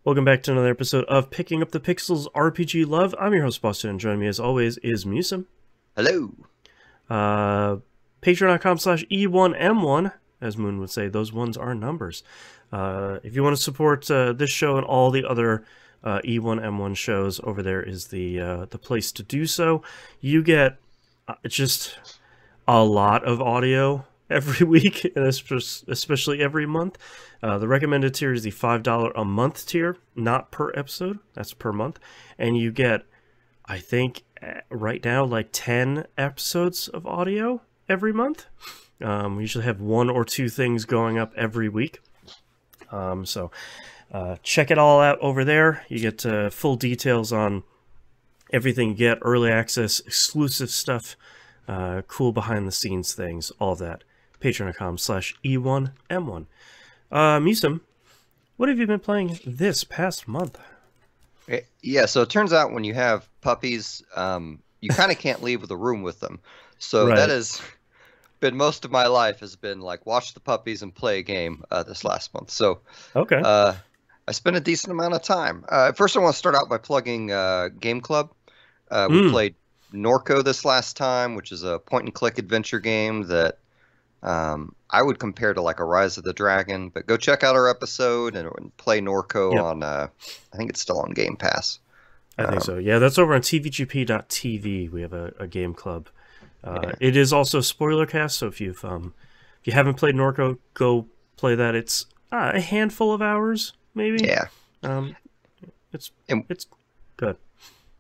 Welcome back to another episode of Picking Up the Pixels RPG Love. I'm your host, Boston, and joining me as always is Musim. Hello. Patreon.com/E1M1, as Moon would say, those ones are numbers. If you want to support this show and all the other E1M1 shows, over there is the place to do so. You get just a lot of audio every week, and especially every month. The recommended tier is the $5 a month tier, not per episode, that's per month. And you get, I think, right now, like 10 episodes of audio every month. We usually have one or two things going up every week. So check it all out over there. You get full details on everything you get, early access, exclusive stuff, cool behind-the-scenes things, all that. Patreon.com/E1M1. Musim, what have you been playing this past month? Yeah, so it turns out when you have puppies, you kind of can't leave the room with them. So Right. that has been most of my life has been like watch the puppies and play a game this last month. So Okay. I spent a decent amount of time. First, I want to start out by plugging Game Club. We played Norco this last time, which is a point-and-click adventure game that I would compare to like a Rise of the Dragon, but go check out our episode and play Norco on, I think it's still on Game Pass. I think so. Yeah, that's over on tvgp.tv. We have a game club. Yeah. It is also spoiler cast, so if you haven't played Norco, go play that. It's a handful of hours, maybe. Yeah. It's good.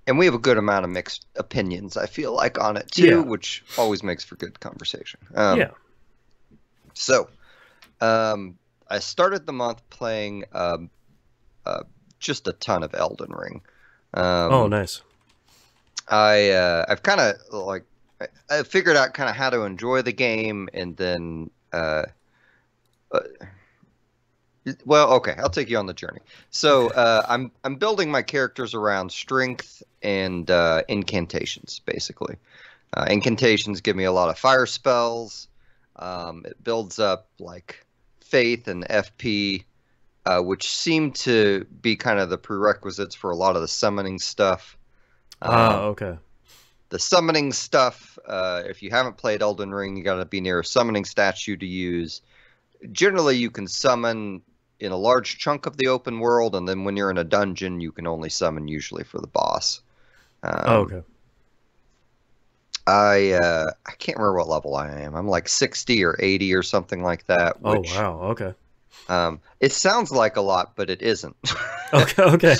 And we have a good amount of mixed opinions, I feel like, on it too, which always makes for good conversation. Yeah. So, I started the month playing just a ton of Elden Ring. Oh, nice. I've kind of like I figured out kind of how to enjoy the game, and then well, okay, I'll take you on the journey. So I'm building my characters around strength and incantations, basically. Incantations give me a lot of fire spells. It builds up like faith and FP, which seem to be kind of the prerequisites for a lot of the summoning stuff. Okay. The summoning stuff, if you haven't played Elden Ring, you got to be near a summoning statue to use. Generally, you can summon in a large chunk of the open world, and then when you're in a dungeon, you can only summon usually for the boss. Okay. I can't remember what level I am. I'm like 60 or 80 or something like that. Which, oh, wow. Okay. It sounds like a lot, but it isn't. Okay.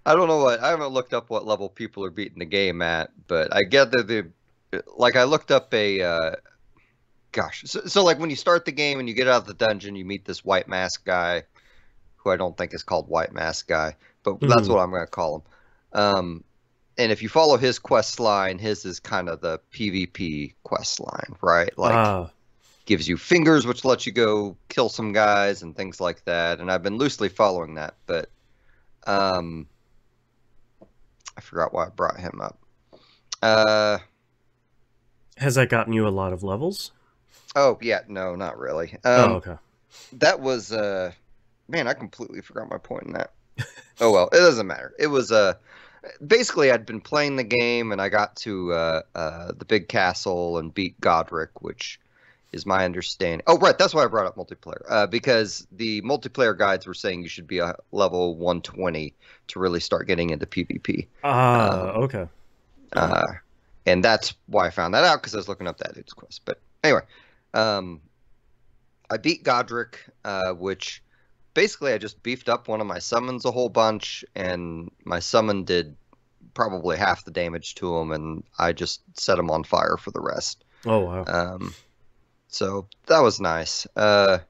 I don't know I haven't looked up what level people are beating the game at, but I get that I looked up so like when you start the game and you get out of the dungeon, you meet this white mask guy, who I don't think is called White Mask Guy, but that's what I'm going to call him. And if you follow his quest line, his is kind of the PvP quest line, right? Like, gives you fingers, which lets you go kill some guys and things like that. And I've been loosely following that, but I forgot why I brought him up. Has that gotten you a lot of levels? Oh, yeah, no, not really. Okay. That was, man, I completely forgot my point in that. Oh, well, it doesn't matter. It was, basically, I'd been playing the game, and I got to the big castle and beat Godric, which is my understanding. Oh, right, that's why I brought up multiplayer, because the multiplayer guides were saying you should be a level 120 to really start getting into PvP. Okay. And that's why I found that out, because I was looking up that dude's quest. But anyway, I beat Godric, which basically I just beefed up one of my summons a whole bunch, and my summon did probably half the damage to him, and I just set him on fire for the rest. Oh, wow. So that was nice. It's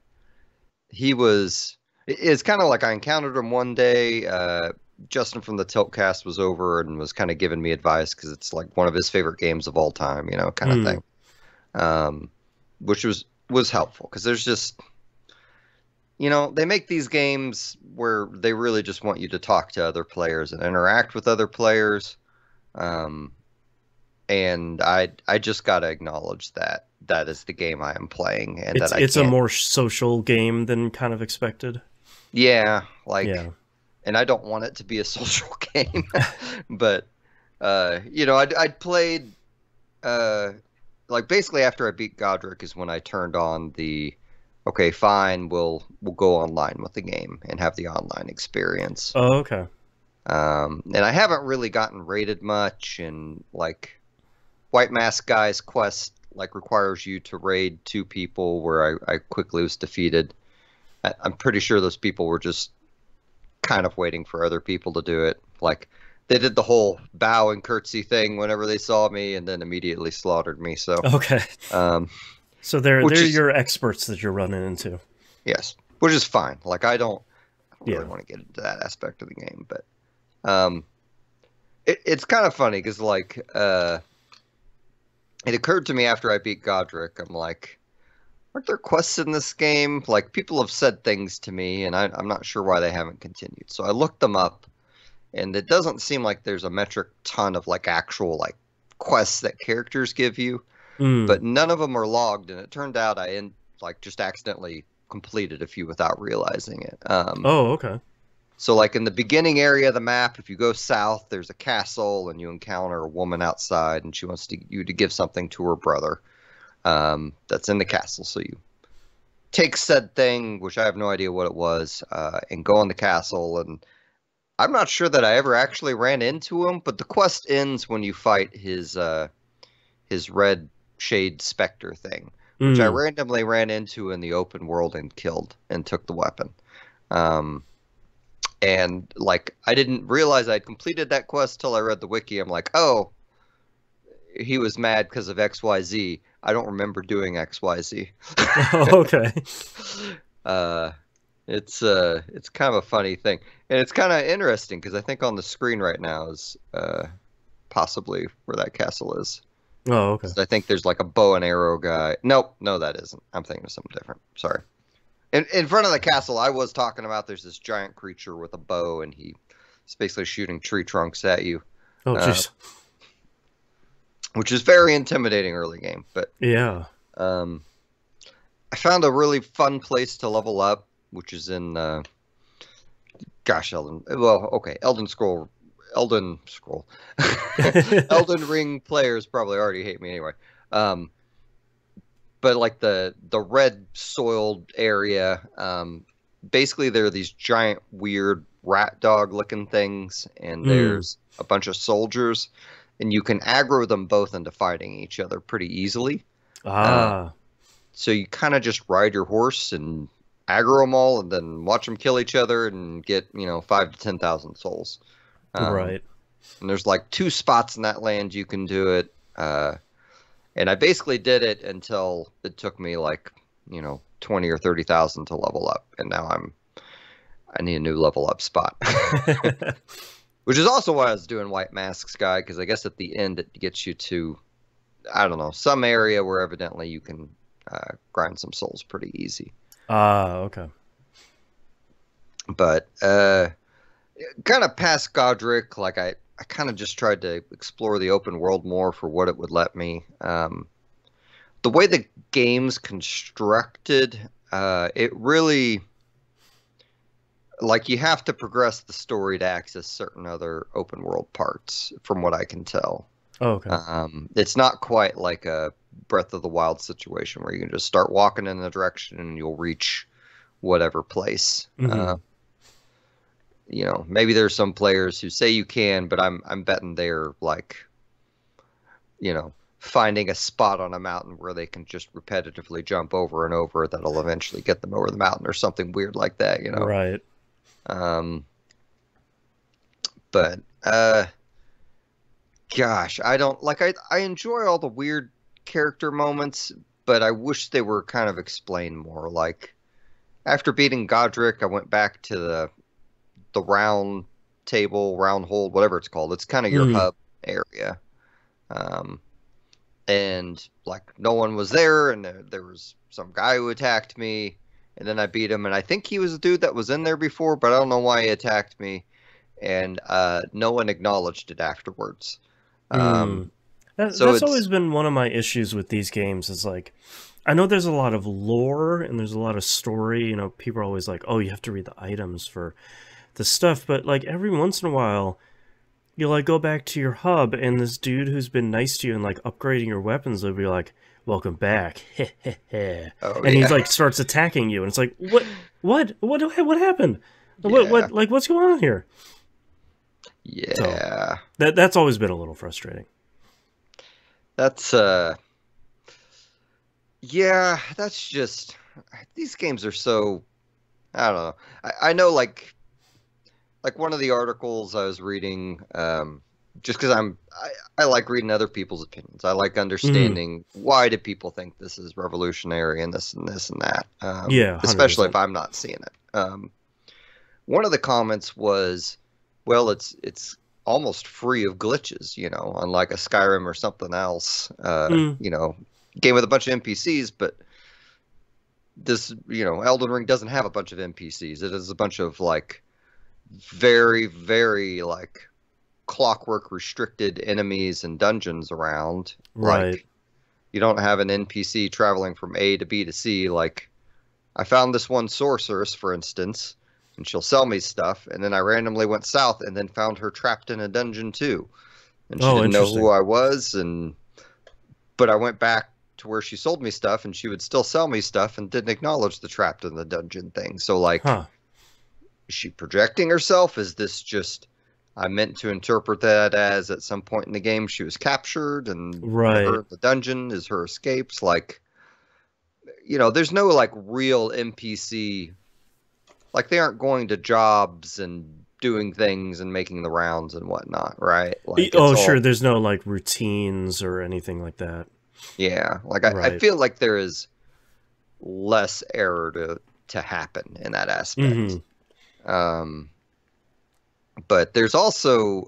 kind of like I encountered him one day. Justin from the Tiltcast was over and was kind of giving me advice, because it's like one of his favorite games of all time, kind of thing. Which was helpful, because there's just, they make these games where they really just want you to talk to other players and interact with other players. And I just got to acknowledge that that is the game I am playing, and it's a more social game than kind of expected. Yeah, and I don't want it to be a social game, but you know, I'd played like basically after I beat Godric is when I turned on the okay, fine, we'll go online with the game and have the online experience. Oh, okay. And I haven't really gotten raided much, and like White Mask Guy's quest like requires you to raid 2 people, where I quickly was defeated. I'm pretty sure those people were just kind of waiting for other people to do it. Like they did the whole bow and curtsy thing whenever they saw me, and then immediately slaughtered me. So Okay. So they're is, your experts that you're running into. yes, which is fine. Like I don't really Yeah. want to get into that aspect of the game, but it's kind of funny because like it occurred to me after I beat Godric, I'm like, aren't there quests in this game? Like people have said things to me, and I'm not sure why they haven't continued. So I looked them up, and it doesn't seem like there's a metric ton of like actual like quests that characters give you, Mm. but none of them are logged. And it turned out like just accidentally completed a few without realizing it. Oh, okay. So like in the beginning area of the map, if you go south, there's a castle, and you encounter a woman outside, and she wants you to give something to her brother. That's in the castle. So you take said thing, which I have no idea what it was, and go in the castle. And I'm not sure that I ever actually ran into him, but the quest ends when you fight his red shade specter thing, which I randomly ran into in the open world and killed and took the weapon. And like I didn't realize I'd completed that quest till I read the wiki. I'm like, oh, he was mad because of XYZ. I don't remember doing XYZ. Oh, okay. It's kind of a funny thing, and it's kind of interesting because I think on the screen right now is possibly where that castle is. Oh, okay. I think there's like a bow and arrow guy. Nope, no, that isn't. I'm thinking of something different. Sorry. In front of the castle, I was talking about there's this giant creature with a bow, and he's basically shooting tree trunks at you. Oh, jeez. Which is very intimidating early game. But yeah. I found a really fun place to level up, which is in Elden. Well, okay, Elden Scroll. Elden Ring players probably already hate me anyway. But like the red soiled area, basically there are these giant weird rat dog looking things, and there's a bunch of soldiers, and you can aggro them both into fighting each other pretty easily. So you kind of just ride your horse and aggro them all, and then watch them kill each other and get 5,000 to 10,000 souls. Right. And there's like 2 spots in that land you can do it. And I basically did it until it took me like 20 or 30,000 to level up, and now I need a new level up spot. Which is also why I was doing White Masks Guy, because I guess at the end it gets you to, I don't know, some area where evidently you can grind some souls pretty easy. Okay. But kind of past Godric, like I kind of just tried to explore the open world more for what it would let me. The way the game's constructed, it really, like, you have to progress the story to access certain other open world parts, from what I can tell. Oh, okay. It's not quite like a Breath of the Wild situation where you can just start walking in the direction and you'll reach whatever place. Maybe there's some players who say you can, but I'm betting they're like, finding a spot on a mountain where they can just repetitively jump over and over that'll eventually get them over the mountain, or something weird like that, Right. But gosh, I don't like. I enjoy all the weird character moments, but I wish they were kind of explained more. Like after beating Godric, I went back to the round table, round hold, whatever it's called. It's kind of your hub area. And like no one was there, and there was some guy who attacked me, and then I beat him, and I think he was a dude that was in there before, but I don't know why he attacked me, and no one acknowledged it afterwards. That's always been one of my issues with these games, is like, I know there's a lot of lore and there's a lot of story. People are always like, oh, you have to read the items for the stuff, but like every once in a while you like go back to your hub and this dude who's been nice to you and like upgrading your weapons will be like, welcome back. Oh And he's yeah. like starts attacking you and it's like, what happened? Yeah. Like what's going on here? So Yeah. that's always been a little frustrating. That's yeah, that's just these games are so I don't know. I know like one of the articles I was reading, just because I like reading other people's opinions. I like Mm, understanding why do people think this is revolutionary and this and this and that, yeah, especially if 100%. I'm not seeing it. One of the comments was, well, it's almost free of glitches, unlike a Skyrim or something else. Mm, Game with a bunch of NPCs, but this, Elden Ring doesn't have a bunch of NPCs. It is a bunch of like very, very like clockwork restricted enemies and dungeons around. right. Like you don't have an NPC traveling from A to B to C. Like I found this one sorceress, for instance, and she'll sell me stuff, and then I randomly went south and then found her trapped in a dungeon too. And she Oh, didn't know who interesting. I was, and but I went back to where she sold me stuff and she would still sell me stuff and didn't acknowledge the trapped in the dungeon thing. So like Huh. is she projecting herself? Is this just I meant to interpret that as at some point in the game she was captured and Right. the dungeon is her escapes? Like, there's no like real NPC. Like they aren't going to jobs and doing things and making the rounds and whatnot, right? Like it's Oh, sure, all, there's no like routines or anything like that. yeah. Like I Right. feel like there is less error to happen in that aspect. Mm-hmm. Um, but there's also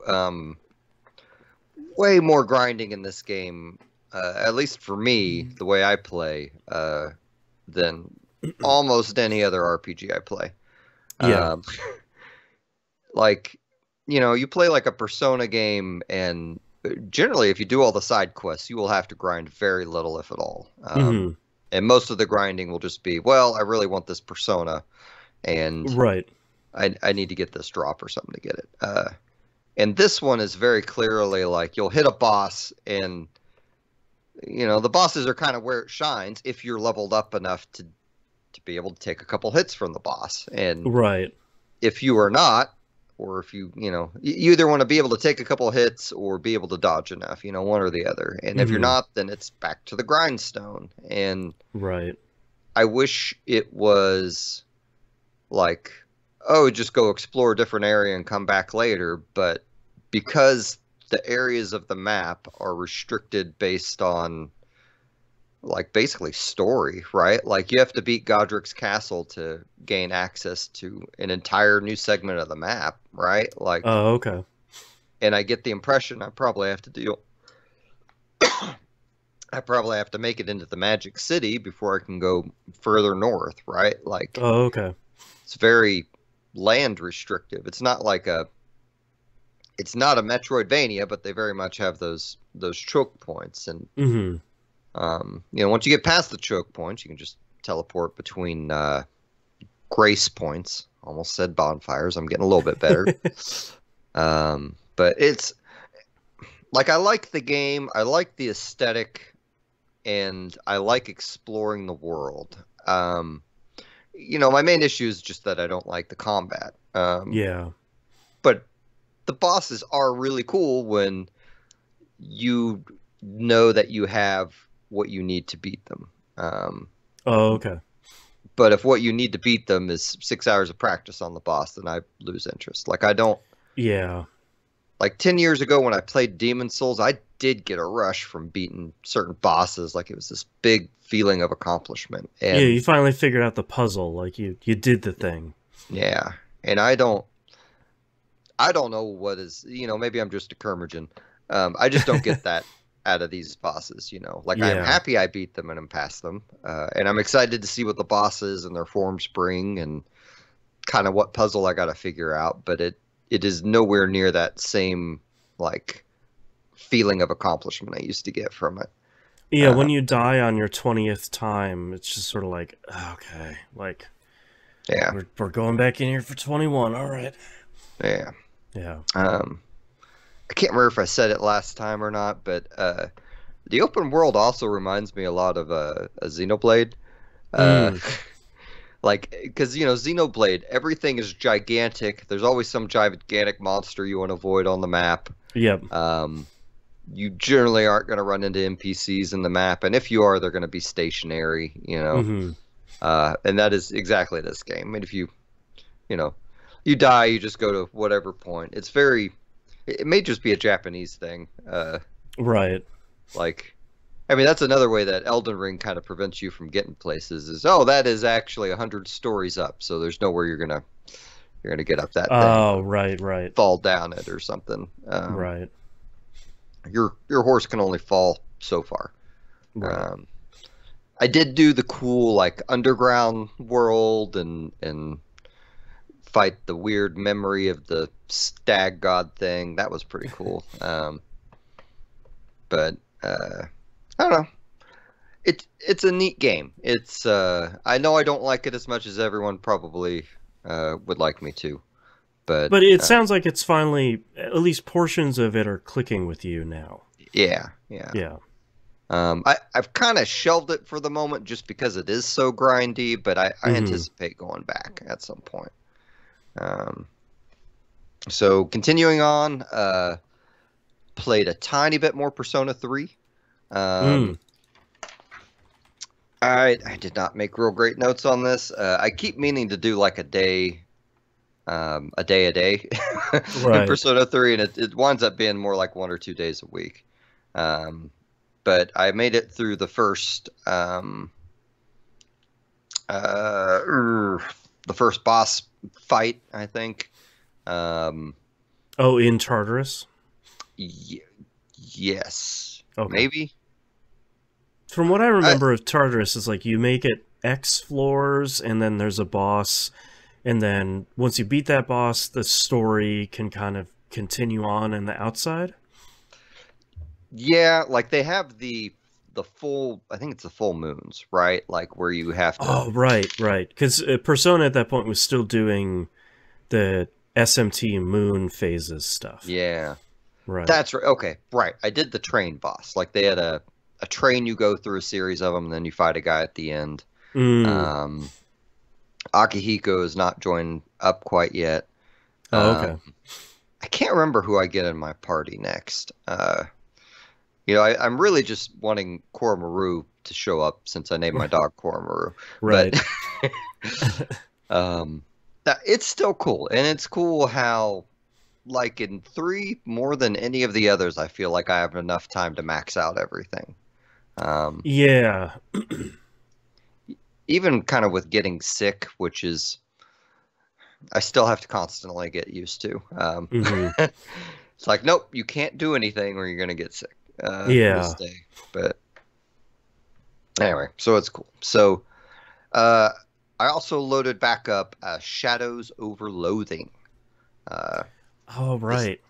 way more grinding in this game, at least for me, the way I play, than almost any other RPG I play. Yeah. Um, like, you play like a Persona game, and generally, if you do all the side quests, you will have to grind very little, if at all. Mm-hmm. And most of the grinding will just be, well, I really want this Persona, and Right. I need to get this drop or something to get it. And this one is very clearly like you'll hit a boss and the bosses are kind of where it shines if you're leveled up enough to be able to take a couple hits from the boss. And Right. if you are not, or if you either want to be able to take a couple hits or be able to dodge enough, one or the other. And if you're Mm-hmm. not, then it's back to the grindstone. And Right. I wish it was like, oh, just go explore a different area and come back later. But because the areas of the map are restricted based on like basically story, right? Like you have to beat Godric's castle to gain access to an entire new segment of the map, right? Like, Oh, okay. and I get the impression I probably have to do. I probably have to make it into the Magic City before I can go further north, right? Like, Oh, okay. it's very land restrictive. It's not a Metroidvania, but they very much have those choke points. And Mm-hmm. once you get past the choke points, you can just teleport between grace points. Almost said bonfires. I'm getting a little bit better. But it's like I like the game. I like the aesthetic, and I like exploring the world. My main issue is just that I don't like the combat. Yeah. But the bosses are really cool when you know that you have what you need to beat them. Oh, okay. But if what you need to beat them is 6 hours of practice on the boss, then I lose interest. Like I don't Yeah. like 10 years ago when I played Demon Souls, I did get a rush from beating certain bosses. Like it was this big feeling of accomplishment. Yeah, And you finally figured out the puzzle. Like you did the thing. yeah, and I don't know what is, maybe I'm just a curmudgeon. I just don't get that out of these bosses, Like I'm Yeah. happy I beat them and I'm past them. And I'm excited to see what the bosses and their forms bring and kind of what puzzle I got to figure out. But it is nowhere near that same, like, feeling of accomplishment I used to get from it. Yeah, Uh, when you die on your 20th time, it's just sort of like, okay, like Yeah. We're going back in here for 21. All right. Yeah. Yeah. I can't remember if I said it last time or not, but the open world also reminds me a lot of a Xenoblade. Uh, Mm. like, because, you know, Xenoblade, everything is gigantic. There's always some gigantic monster you want to avoid on the map. Yep. You generally aren't going to run into NPCs in the map, and if you are, they're going to be stationary, you know. Mm-hmm. And that is exactly this game. I mean, if you know, you die, you just go to whatever point. It's very, it may just be a Japanese thing. Right. Like, I mean, that's another way that Elden Ring kind of prevents you from getting places is, oh, that is actually 100 stories up, so there's nowhere you're gonna get up that thing, Oh, right, right, fall down it or something. right, Your horse can only fall so far. right. Um, I did do the cool like underground world and fight the weird memory of the stag god thing. That was pretty cool. But I don't know. It's a neat game. It's I know I don't like it as much as everyone probably would like me to, but But it sounds like it's finally, at least portions of it are clicking with you now. yeah, yeah. Yeah. I've kind of shelved it for the moment just because it is so grindy, but I Mm-hmm. anticipate going back at some point. Um, so continuing on, played a tiny bit more Persona 3. Mm. I did not make real great notes on this. I keep meaning to do like a day a day in Right. Persona 3, and it winds up being more like 1 or 2 days a week. But I made it through uh, the first boss fight, I think. Um, Oh, in Tartarus? y yes, Okay. maybe. From what I I, remember of Tartarus is like you make it X floors and then there's a boss, and then once you beat that boss, the story can kind of continue on in the outside. yeah, like they have the full. I think it's the full moons, right? Like where you have to. Oh, right, right. Because Persona at that point was still doing the SMT moon phases stuff. Yeah. Right. That's right. Okay, right. I did the train boss. Like they had a train you go through a series of them, and then you fight a guy at the end. Mm. Um, Akihiko is not joined up quite yet. Oh, Um, okay. I can't remember who I get in my party next. You know, I'm really just wanting Koromaru to show up since I named my dog Koromaru. But Right. um, it's still cool, and it's cool how like in 3 more than any of the others, I feel like I have enough time to max out everything. Um, Yeah. even kind of with getting sick, which is I still have to constantly get used to. Hmm. It's like, nope, you can't do anything or you're gonna get sick this Yeah. day. But anyway, so it's cool. So uh, I also loaded back up Shadows over Loathing. Uh, Oh, this right.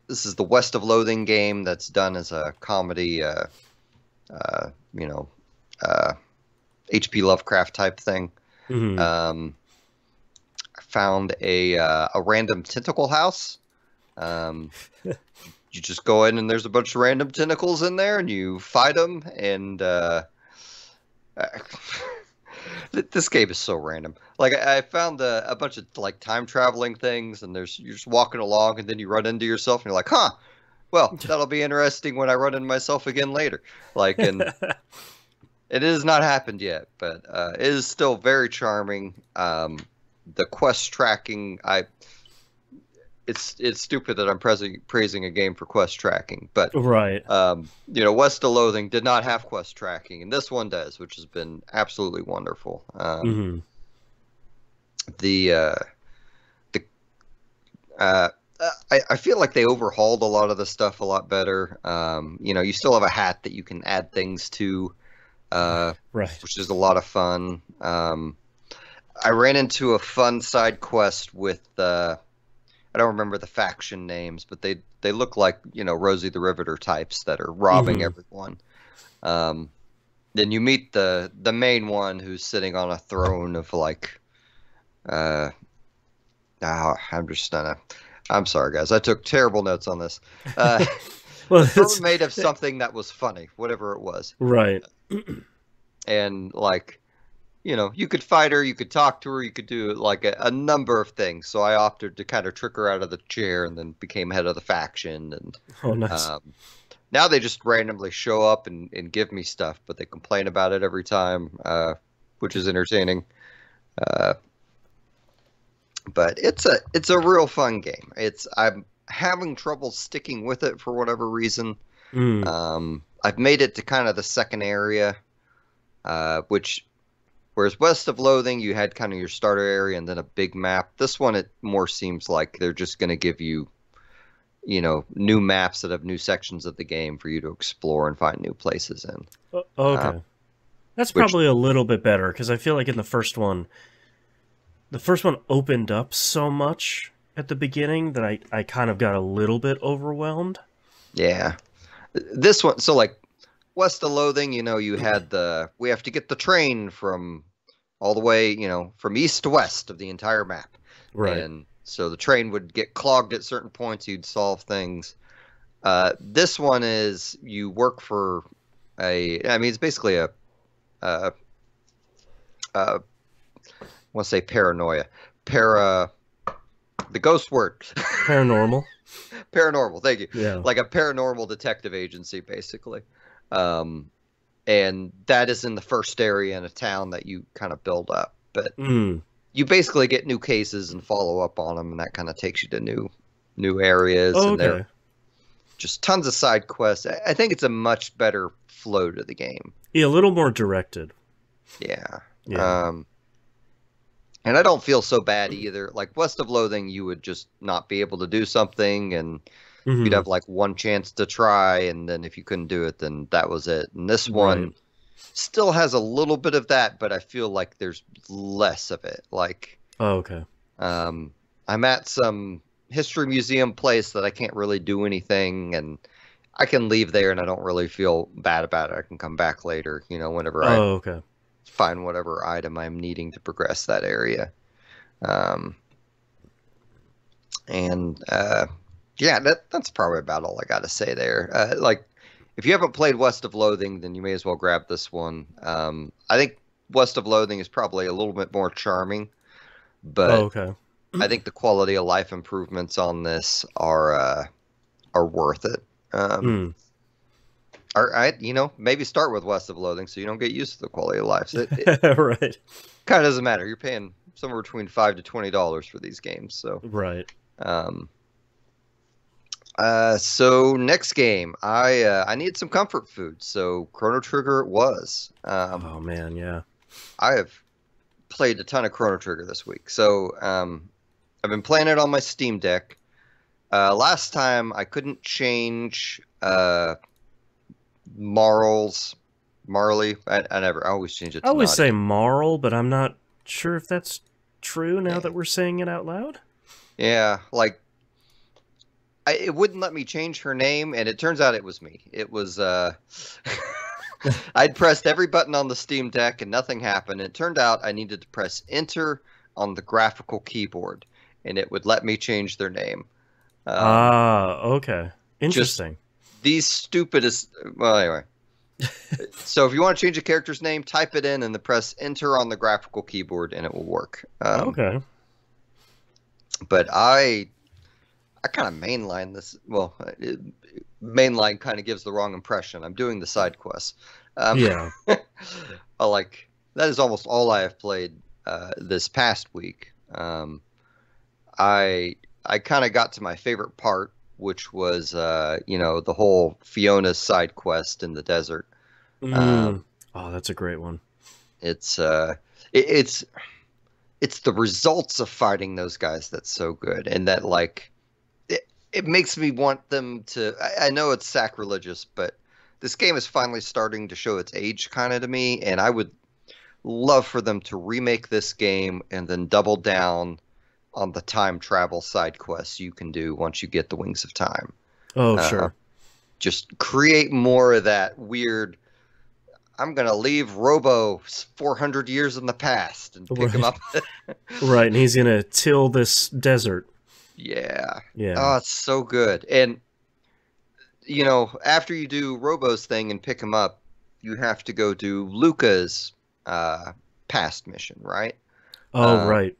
this is the West of Loathing game that's done as a comedy. You know, uh, H.P. Lovecraft type thing. Hmm. Um, I found a random tentacle house. Um, you just go in and there's a bunch of random tentacles in there, and you fight them. And this game is so random. Like I found a bunch of like time traveling things, and you're just walking along, and then you run into yourself, and you're like, huh. Well, that'll be interesting when I run into myself again later. Like, and it has not happened yet, but it is still very charming. The quest tracking, it's stupid that I'm praising a game for quest tracking, but Right. you know, West of Loathing did not have quest tracking, and this one does, which has been absolutely wonderful. Hmm. The the I feel like they overhauled a lot of the stuff a lot better. You know, you still have a hat that you can add things to, Right. which is a lot of fun. I ran into a fun side quest with I don't remember the faction names, but they look like, you know, Rosie the Riveter types that are robbing Hmm. everyone. Um, then you meet the main one who's sitting on a throne of like Uh, I'm just gonna. I'm sorry, guys. I took terrible notes on this. Uh, Well, but throw made of something that was funny, whatever it was. right. And like, you could fight her, you could talk to her, you could do like a number of things. So I opted to kind of trick her out of the chair and then became head of the faction. And Oh, nice. um, now they just randomly show up and give me stuff, but they complain about it every time, which is entertaining. Uh, but it's a real fun game. I'm having trouble sticking with it for whatever reason. I've made it to kind of the second area, which whereas West of Loathing you had kind of your starter area and then a big map. This one it more seems like they're just going to give you new maps that have new sections of the game for you to explore and find new places in. Okay. That's Which probably a little bit better, because I feel like in the first one opened up so much at the beginning that I kind of got a little bit overwhelmed. Yeah. This one, so like West of Loathing, you had we have to get the train from all the way, from east to west of the entire map. Right. And so the train would get clogged at certain points, you'd solve things. This one is you work for it's basically I want to say paranoia. The ghost word. Paranormal. Paranormal, thank you. Yeah. Like a paranormal detective agency, basically. And that is in the first area in a town that you kind of build up. But you basically get new cases and follow up on them, and that kind of takes you to new areas. Oh, and okay. there just tons of side quests. I think it's a much better flow to the game. Yeah, a little more directed. Yeah. Yeah. And I don't feel so bad either. Like West of Loathing, you would just not be able to do something, and you'd have like one chance to try, and then if you couldn't do it, then that was it. And this one still has a little bit of that, but I feel like there's less of it. Like, okay. I'm at some history museum place that I can't really do anything, and I can leave there, and I don't really feel bad about it. I can come back later, whenever I Okay. find whatever item I'm needing to progress that area. Yeah, that's probably about all I got to say there. Like, if you haven't played West of Loathing, then you may as well grab this one. I think West of Loathing is probably a little bit more charming, but okay. I think the quality of life improvements on this are worth it. Maybe start with West of Loathing so you don't get used to the quality of life. It Right. kind of doesn't matter. You're paying somewhere between $5 to $20 for these games. So Right. So next game, I needed some comfort food, so Chrono Trigger it was. Oh man, yeah. I have played a ton of Chrono Trigger this week, so I've been playing it on my Steam Deck. Last time I couldn't change Marley. I always change it to I always Nadia. say Marl, but I'm not sure if that's true now that we're saying it out loud. Yeah, like it wouldn't let me change her name, and it turns out it was me. It was I'd pressed every button on the Steam Deck and nothing happened. It turned out I needed to press enter on the graphical keyboard, and it would let me change their name. Okay. Interesting. These stupidest. Well, anyway. So if you want to change a character's name, type it in and then press enter on the graphical keyboard, and it will work. Okay. But I kind of mainline this. Well, mainline kind of gives the wrong impression. I'm doing the side quests. Yeah. That is almost all I have played this past week. I kind of got to my favorite part, which was the whole Fiona's side quest in the desert. Oh, that's a great one. It's the results of fighting those guys that's so good, and that it makes me want them to. I know it's sacrilegious, but this game is finally starting to show its age kind of to me, and I would love for them to remake this game and then double down on the time travel side quests you can do once you get the Wings of Time. Oh, sure. Just create more of that weird. I'm gonna leave Robo 400 years in the past and pick him Right. up. Right, and he's gonna till this desert. Yeah. Yeah. Oh, it's so good. And you know, after you do Robo's thing and pick him up, you have to go do Luca's uh, past mission, right? Oh, Um, right.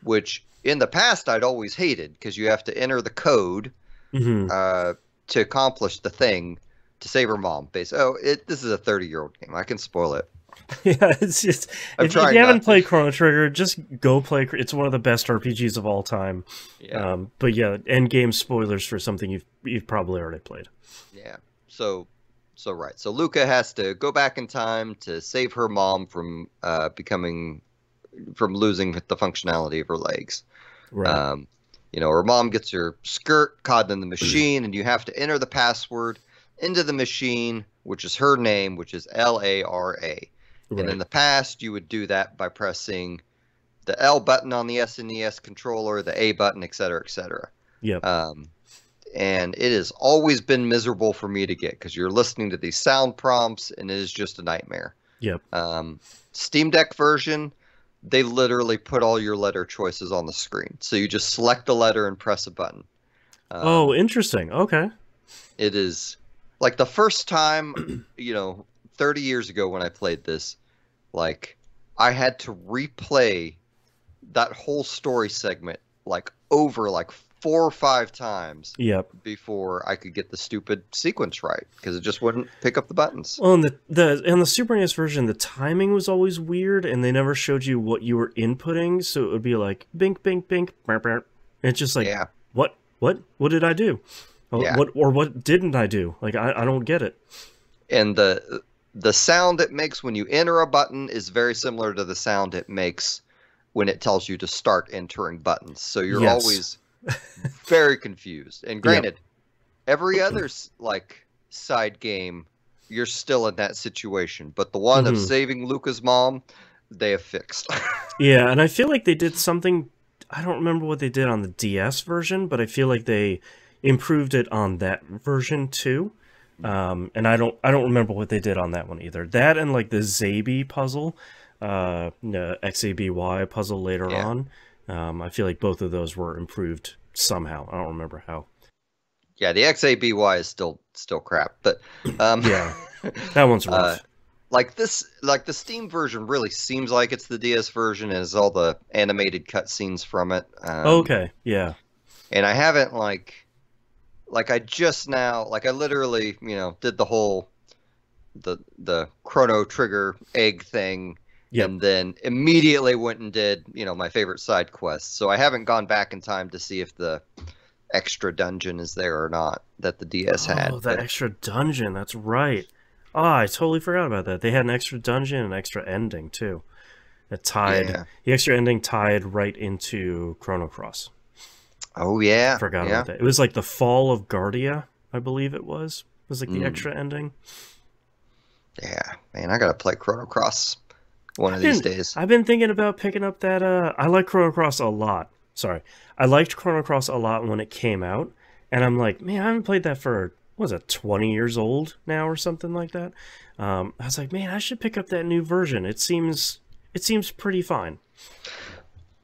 which in the past I'd always hated because you have to enter the code Hmm. uh, to accomplish the thing to save her mom. Basically, this is a 30-year-old game. I can spoil it. Yeah, it's just I'm if you trying haven't not to. played Chrono Trigger, just go play. It's one of the best RPGs of all time. Yeah, But yeah, end game spoilers for something you've probably already played. yeah. So right. So Luca has to go back in time to save her mom from from losing the functionality of her legs. Right. Um, you know, her mom gets her skirt caught in the machine, and you have to enter the password into the machine, which is her name, which is Lara. And in Right. the past, you would do that by pressing the L button on the SNES controller, the A button, etc., etc. Yep. Um, and it has always been miserable for me to get because you're listening to these sound prompts, and it is just a nightmare. Yep. Steam Deck version, they literally put all your letter choices on the screen. So you just select a letter and press a button. Oh, Um, interesting. Okay. it is like the first time, you know, 30 years ago when I played this, like I had to replay that whole story segment like over like 4 or 5 times Yep. before I could get the stupid sequence right because it just wouldn't pick up the buttons. Well, and the Super NES version, the timing was always weird, and they never showed you what you were inputting, so it would be like bink, bink, bink, burp, burp. And it's just like, Yeah, what did I do? yeah. What didn't I do? Like I don't get it. And the sound it makes when you enter a button is very similar to the sound it makes when it tells you to start entering buttons. So you're Yes. always very confused. And Yep. granted, every other like side game, you're still in that situation. But the one of Hmm. saving Luca's mom, they have fixed. Yeah, and I feel like they did something. I don't remember what they did on the DS version, but I feel like they improved it on that version too. And I don't remember what they did on that one either. That and like the Zaby puzzle, no, XABY puzzle later Yeah. on. I feel like both of those were improved somehow. I don't remember how. Yeah, the XABY is still crap. But Yeah, that one's uh, rough. like the Steam version really seems like it's the DS version and has all the animated cutscenes from it. Okay, yeah, And I haven't like I just now like I literally, you know, did the whole the Chrono Trigger egg thing yep. and then immediately went and did, you know, my favorite side quest. So I haven't gone back in time to see if the extra dungeon is there or not that the DS Oh, had. that But extra dungeon. That's right. Ah, I totally forgot about that. They had an extra dungeon and an extra ending too. That tied yeah. the extra ending tied right into Chrono Cross. Oh yeah. Forgot Yeah. about that. It was like the Fall of Guardia, I believe it was. It was like the Mm, extra ending. yeah. Man, I gotta play Chrono Cross one I've of these been days. I've been thinking about picking up that I like Chrono Cross a lot. Sorry. I liked Chrono Cross a lot when it came out, and I'm like, man, I haven't played that for what was it, 20 years old now or something like that. I was like, man, I should pick up that new version. It seems pretty fine.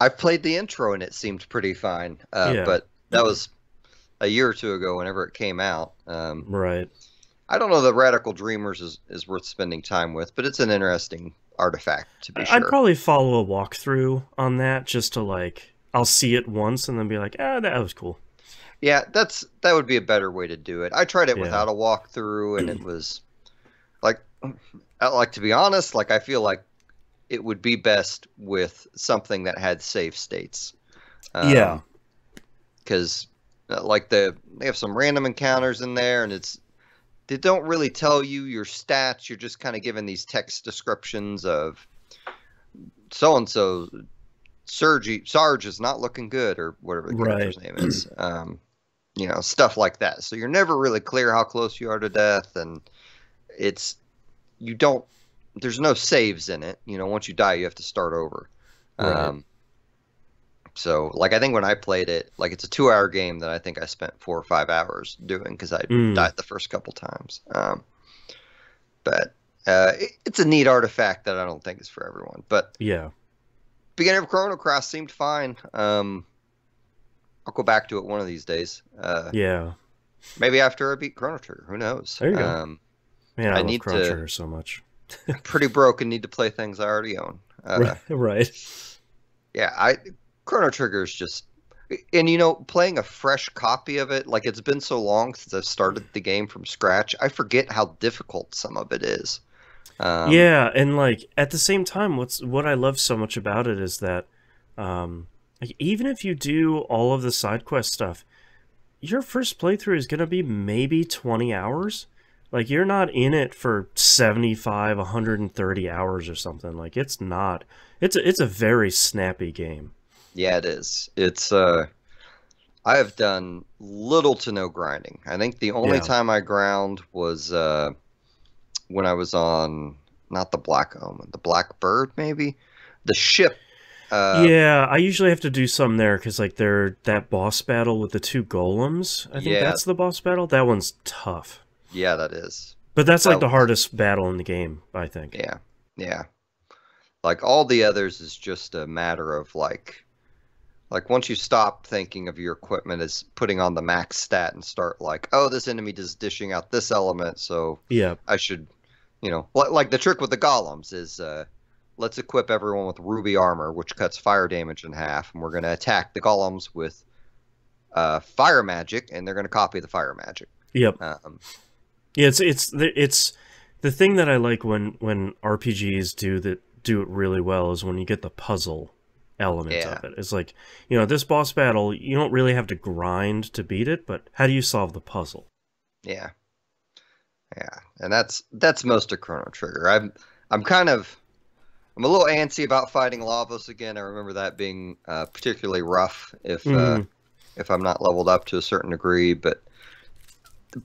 I've played the intro and it seemed pretty fine. Yeah. But that was a year or two ago whenever it came out. Right. I don't know that Radical Dreamers is worth spending time with, but it's an interesting artifact to be I'd sure. probably follow a walkthrough on that just to like I'll see it once and then be like, ah, that was cool. Yeah, that would be a better way to do it. I tried it Yeah. without a walkthrough, and it was like, to be honest, like I feel like it would be best with something that had save states, Yeah. because like they have some random encounters in there, and they don't really tell you your stats. You're just kind of given these text descriptions of so and so. Sarge is not looking good, or whatever the Right. character's name is. You know, stuff like that. So you're never really clear how close you are to death, and it's you don't. There's no saves in it. You know, once you die, you have to start over. Right. So, like, I think when I played it, like, it's a 2-hour game that I think I spent 4 or 5 hours doing because I Mm. died the first couple times. But It's a neat artifact that I don't think is for everyone. But Yeah. beginning of Chrono Cross seemed fine. I'll go back to it one of these days. Yeah. Maybe after I beat Chrono Trigger. Who knows? There you go. Man, I I love need Chrono to. Trigger so much. Pretty broke and need to play things I already own. Right. Yeah, Chrono Trigger is just, and playing a fresh copy of it, like it's been so long since I've started the game from scratch, I forget how difficult some of it is. Yeah, and like at the same time, what I love so much about it is that, like even if you do all of the side quest stuff, your first playthrough is gonna be maybe 20 hours. Like you're not in it for 75, 130 hours or something. Like it's not. It's a very snappy game. Yeah, it is. I have done little to no grinding. I think the only Yeah. time I ground was when I was on, not the Black Omen, the Black Bird, maybe? The ship. Uh, Yeah, I usually have to do some there because like that boss battle with the two golems. I think yeah, that's the boss battle. That one's tough. yeah, that is. But that's like That the was, hardest battle in the game, I think. yeah, yeah. Like all the others is just a matter of like once you stop thinking of your equipment as putting on the max stat and start like, oh, this enemy is dishing out this element, so Yeah. I should, like the trick with the golems is let's equip everyone with ruby armor, which cuts fire damage in half, and we're going to attack the golems with fire magic, and they're going to copy the fire magic. Yep. Um, Yeah, it's the thing that I like when RPGs do it really well is when you get the puzzle element yeah, of it. It's like, this boss battle, you don't really have to grind to beat it, but how do you solve the puzzle? yeah, yeah, and that's most of Chrono Trigger. I'm a little antsy about fighting Lavos again. I remember that being particularly rough if I'm not leveled up to a certain degree, but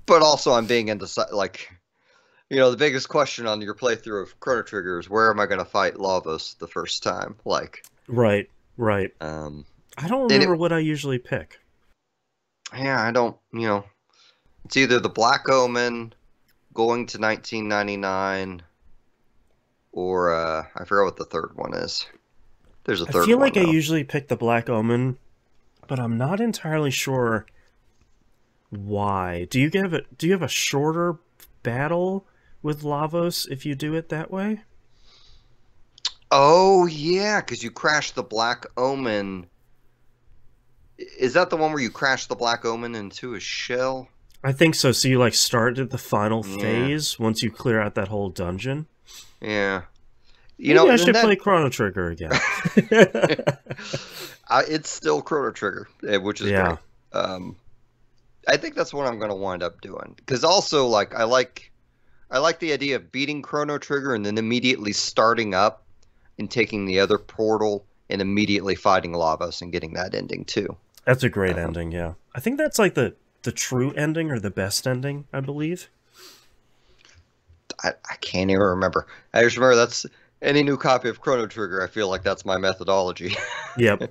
also I'm being into like the biggest question on your playthrough of Chrono Trigger is where am I going to fight Lavos the first time? Like, Right, right. um, I don't and it, remember what I usually pick. yeah, I don't, it's either the Black Omen, going to 1999, or I forgot what the third one is. There's a I third feel one like I though. usually pick the Black Omen, but I'm not entirely sure why. Do you have a shorter battle with Lavos if you do it that way? Oh yeah, because you crash the Black Omen. Is that the one where you crash the Black Omen into a shell? I think so. So you like start at the final Yeah, phase once you clear out that whole dungeon. yeah. Maybe I And should that play Chrono Trigger again. it's still Chrono Trigger, which is Yeah. great. Um, I think that's what I'm going to wind up doing because also like I like the idea of beating Chrono Trigger and then immediately starting up and taking the other portal and immediately fighting Lavos and getting that ending too. That's a great Um, ending, yeah. I think that's like the true ending or the best ending, I believe. I can't even remember. I just remember that's any new copy of Chrono Trigger. I feel like that's my methodology. Yep.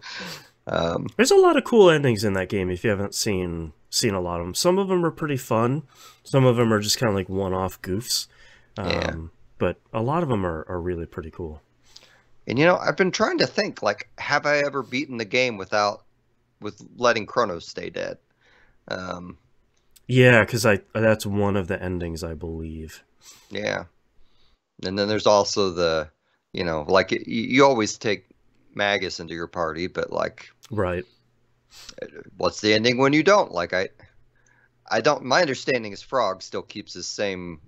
um, There's a lot of cool endings in that game if you haven't seen a lot of them. Some of them are pretty fun. Some of them are just kind of like one-off goofs. yeah, But a lot of them are really pretty cool. and I've been trying to think like, have I ever beaten the game with letting Chronos stay dead? Um, Yeah, because that's one of the endings, I believe. yeah, and then there's also like you always take Magus into your party, but like, Right. what's the ending when you don't? Like I don't. My understanding is Frog still keeps his same.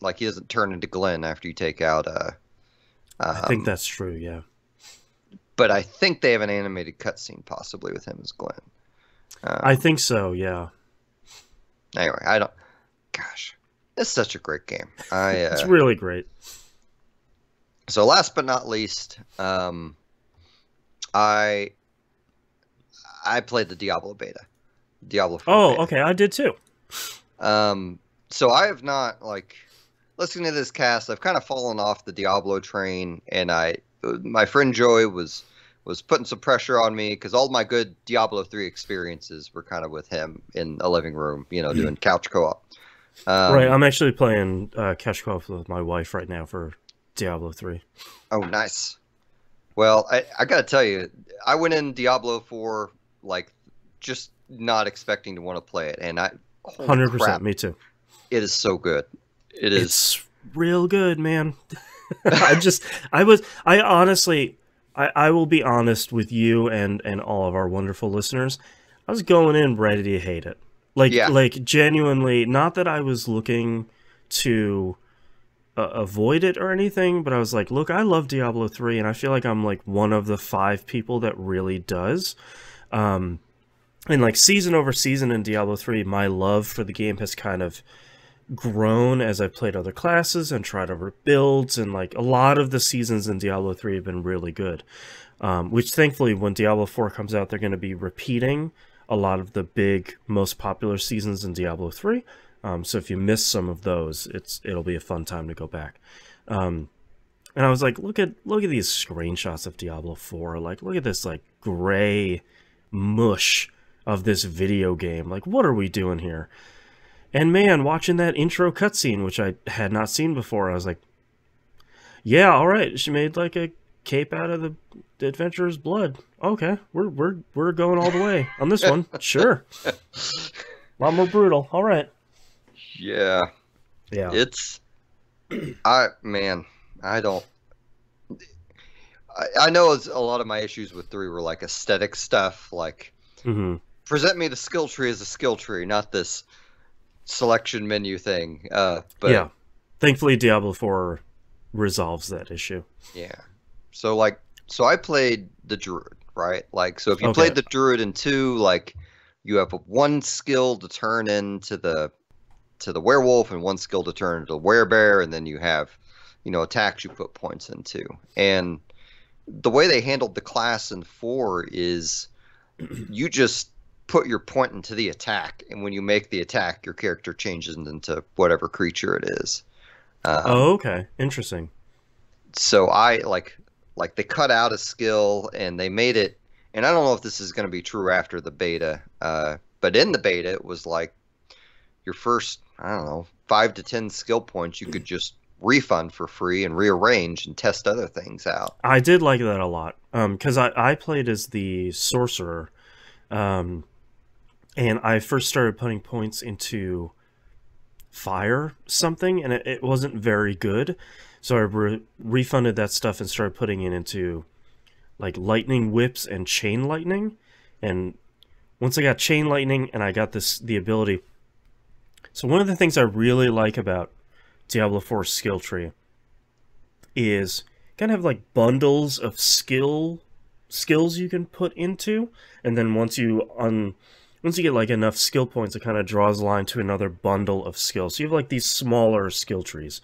Like he doesn't turn into Glenn after you take out. I think Um, that's true, yeah. but I think they have an animated cutscene possibly with him as Glenn. I Um, think so, yeah. anyway, I don't. Gosh, it's such a great game. It's really great. So last but not least, I I played the Diablo beta, Diablo 4 Oh, beta. okay, I did too. So I have not like listening to this cast. I've kind of fallen off the Diablo train, and my friend Joey was putting some pressure on me because all my good Diablo 3 experiences were kind of with him in a living room, doing couch co-op. Right, I'm actually playing Cash Co-op with my wife right now for Diablo 3. Oh, nice. Well, I gotta tell you, I went in Diablo 4 like just not expecting to want to play it, and holy 100%, crap, me too. it is so good. It is. It's real good, man. I honestly, I will be honest with you and all of our wonderful listeners. I was going in ready to hate it. Yeah. Like genuinely, not that I was looking to avoid it or anything, but I was like, look, I love Diablo 3, and I feel like I'm like one of the 5 people that really does. And like season over season in Diablo 3, my love for the game has kind of grown as I've played other classes and tried other builds, and like a lot of the seasons in Diablo 3 have been really good. Which thankfully, when Diablo 4 comes out, they're going to be repeating a lot of the big, most popular seasons in Diablo 3. So if you miss some of those, it'll be a fun time to go back. And I was like, look at these screenshots of Diablo 4. Like, look at this like gray mush of this video game. Like, what are we doing here? And man, watching that intro cutscene, which I had not seen before, I was like, yeah, all right. She made like a cape out of the adventurer's blood. Okay, we're going all the way on this one. Sure. A lot more brutal. All right. Yeah. Yeah. It's man, I don't. I know a lot of my issues with 3 were like aesthetic stuff, like present me the skill tree as a skill tree, not this selection menu thing. But yeah, thankfully Diablo 4 resolves that issue. Yeah. So I played the druid, right? Like, so if you played the druid in 2, like you have one skill to turn into the werewolf and one skill to turn into the werebear, and then you have, attacks you put points into. And the way they handled the class in 4 is you just put your point into the attack, and when you make the attack, your character changes into whatever creature it is. Okay, interesting. So I like they cut out a skill and they made it, and I don't know if this is going to be true after the beta, but in the beta it was like your first, I don't know, 5 to 10 skill points you could just refund for free and rearrange and test other things out. I did like that a lot, because I played as the sorcerer, and I first started putting points into fire something, and it wasn't very good, so I refunded that stuff and started putting it into like lightning whips and chain lightning. And once I got chain lightning and I got the ability, so one of the things I really like about Diablo 4's skill tree is kind of have like bundles of skills you can put into, and then once you get like enough skill points, it kind of draws a line to another bundle of skills. So you have like these smaller skill trees.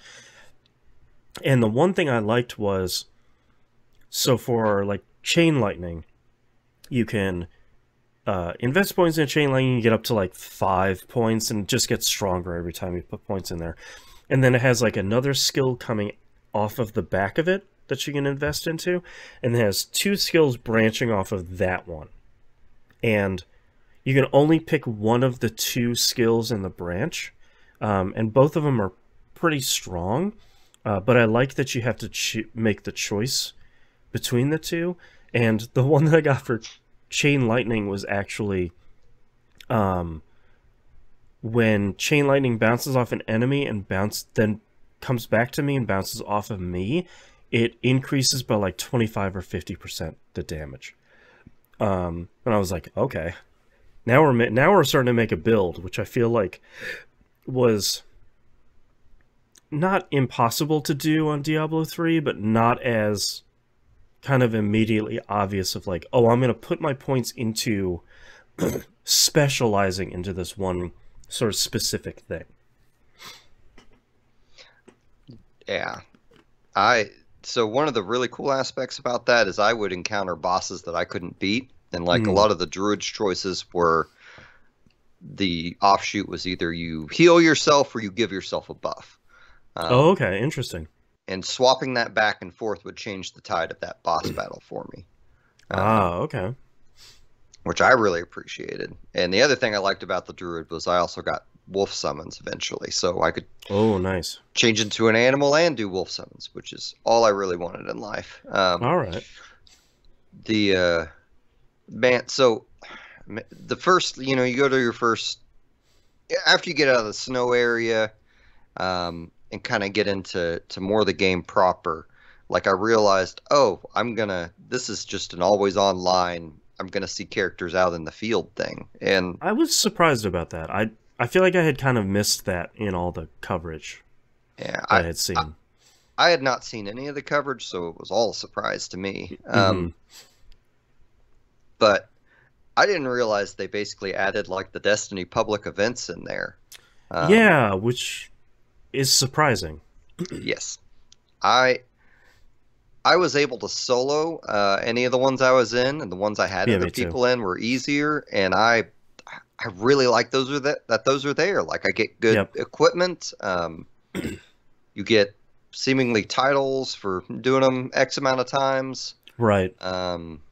And the one thing I liked was, so for like chain lightning, you can invest points in chain lightning, you get up to like 5 points, and it just gets stronger every time you put points in there. And then it has like another skill coming off of the back of it that you can invest into, and it has 2 skills branching off of that one. And you can only pick one of the 2 skills in the branch, and both of them are pretty strong, but I like that you have to make the choice between the 2, and the one that I got for chain lightning was actually when chain lightning bounces off an enemy and then comes back to me and bounces off of me, it increases by like 25 or 50% the damage. And I was like, okay, now we're starting to make a build, which I feel like was not impossible to do on Diablo 3, but not as kind of immediately obvious of like, oh, I'm going to put my points into specializing into this one sort of specific thing. Yeah. So one of the really cool aspects about that is I would encounter bosses that I couldn't beat, and like a lot of the druid's choices were, the offshoot was either you heal yourself or you give yourself a buff. Oh, okay, interesting. And swapping that back and forth would change the tide of that boss battle for me. Okay. Which I really appreciated. And the other thing I liked about the druid was I also got wolf summons eventually, so I could Oh, nice. change into an animal and do wolf summons, which is all I really wanted in life. All right. The man, so the first, you go to your first after you get out of the snow area, and kind of get into more of the game proper. Like I realized, oh, this is just an always online. I'm gonna see characters out in the field thing, and I was surprised about that. I feel like I had kind of missed that in all the coverage yeah, that I had seen. I had not seen any of the coverage, so it was all a surprise to me. But I didn't realize they basically added like the Destiny public events in there. Yeah, which is surprising. Yes, I was able to solo any of the ones I was in, and the ones I had Yeah, other me too. people in were easier, and I really like those are there. Like I get good Yep. equipment. You get seemingly titles for doing them X amount of times. Right. Um,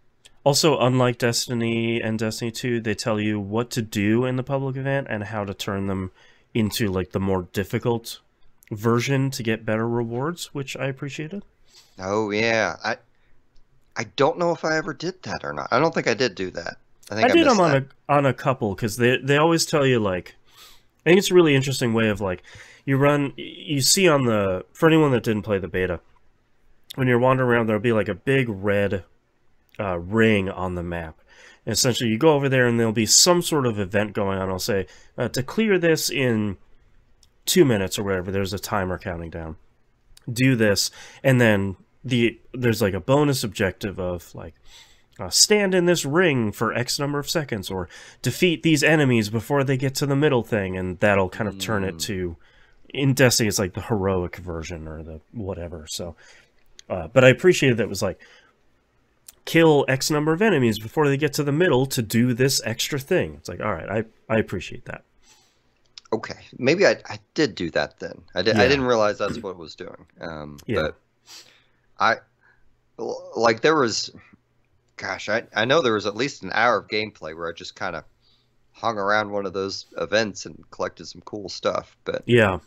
Also, unlike Destiny and Destiny 2, they tell you what to do in the public event and how to turn them into like the more difficult version to get better rewards, which I appreciated. oh yeah, I don't know if I ever did that or not. I don't think I did do that. I I think I did them missed that. on a couple because they always tell you like I think it's a really interesting way of like you see on the for anyone that didn't play the beta when you're wandering around there'll be like a big red ring on the map. And essentially, you go over there and there'll be some sort of event going on. I'll say, to clear this in 2 minutes or whatever, there's a timer counting down. Do this, and then there's like a bonus objective of like, stand in this ring for X number of seconds, or defeat these enemies before they get to the middle thing, and that'll kind of turn it to, in Destiny, it's like the heroic version or the whatever. So, but I appreciated that it was like, kill X number of enemies before they get to the middle to do this extra thing. It's like, all right, I appreciate that. Okay, maybe I did do that then. I Yeah. didn't realize that's what it was doing. Yeah. But I like there was, gosh, I know there was at least an hour of gameplay where I just kind of hung around one of those events and collected some cool stuff. Yeah.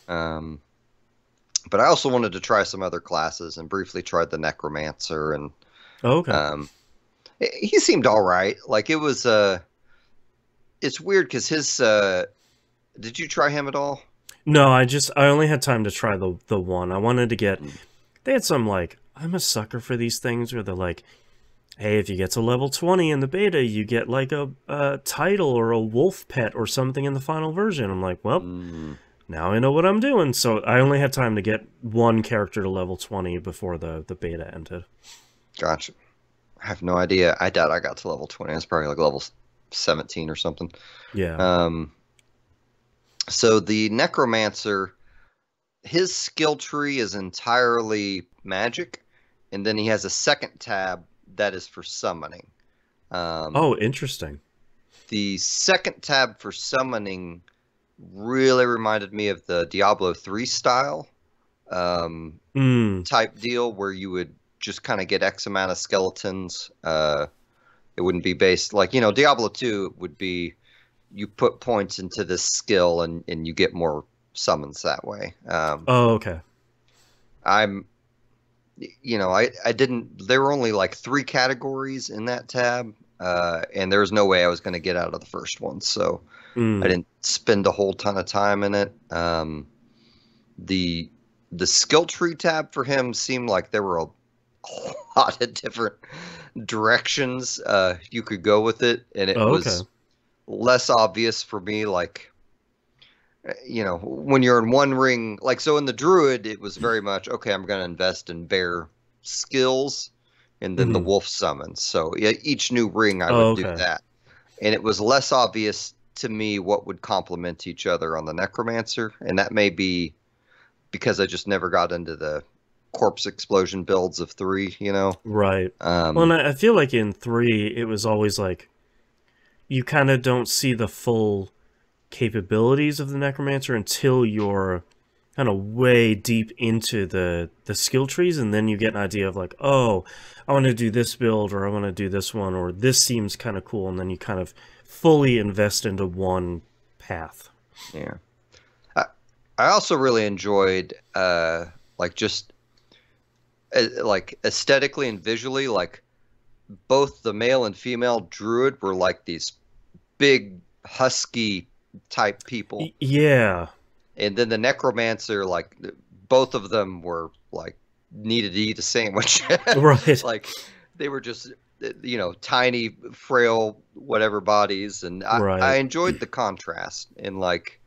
But I also wanted to try some other classes and briefly tried the Necromancer, and Oh, okay. he seemed all right. Like it was it's weird because his did you try him at all? No, I only had time to try the one. I wanted to get. They had some like I'm a sucker for these things where they're like, hey, if you get to level 20 in the beta, you get like a title or a wolf pet or something in the final version. I'm like, well, now I know what I'm doing. So I only had time to get one character to level 20 before the beta ended. Gotcha. I have no idea. I doubt I got to level 20. It's probably like level 17 or something. Yeah. So the Necromancer, his skill tree is entirely magic, and then he has a second tab that is for summoning. Oh, interesting. The second tab for summoning really reminded me of the Diablo 3 style type deal where you would just kind of get X amount of skeletons. It wouldn't be based like, Diablo 2 would be you put points into this skill and you get more summons that way. Oh, okay. I didn't, there were only like 3 categories in that tab, and there was no way I was going to get out of the first one. So I didn't spend a whole ton of time in it. The skill tree tab for him seemed like there were a lot of different directions you could go with it, and it was less obvious for me, like, when you're in one ring, like, so in the druid it was very much okay, I'm going to invest in bear skills and then the wolf summons, so each new ring I would do that, and it was less obvious to me what would complement each other on the Necromancer, and that may be because I just never got into the corpse explosion builds of 3, Right. Well, and I feel like in 3, it was always like, you kind of don't see the full capabilities of the Necromancer until you're kind of way deep into the skill trees, and then you get an idea of like, oh, I want to do this build, or I want to do this one, or this seems kind of cool, and then you kind of fully invest into one path. Yeah. I, I also really enjoyed like just like aesthetically and visually, like both the male and female druid were like these big husky type people, Yeah, and then the necromancer, like both of them were like needed to eat a sandwich. right, Like they were just tiny, frail, whatever bodies, and I right. enjoyed the contrast. And like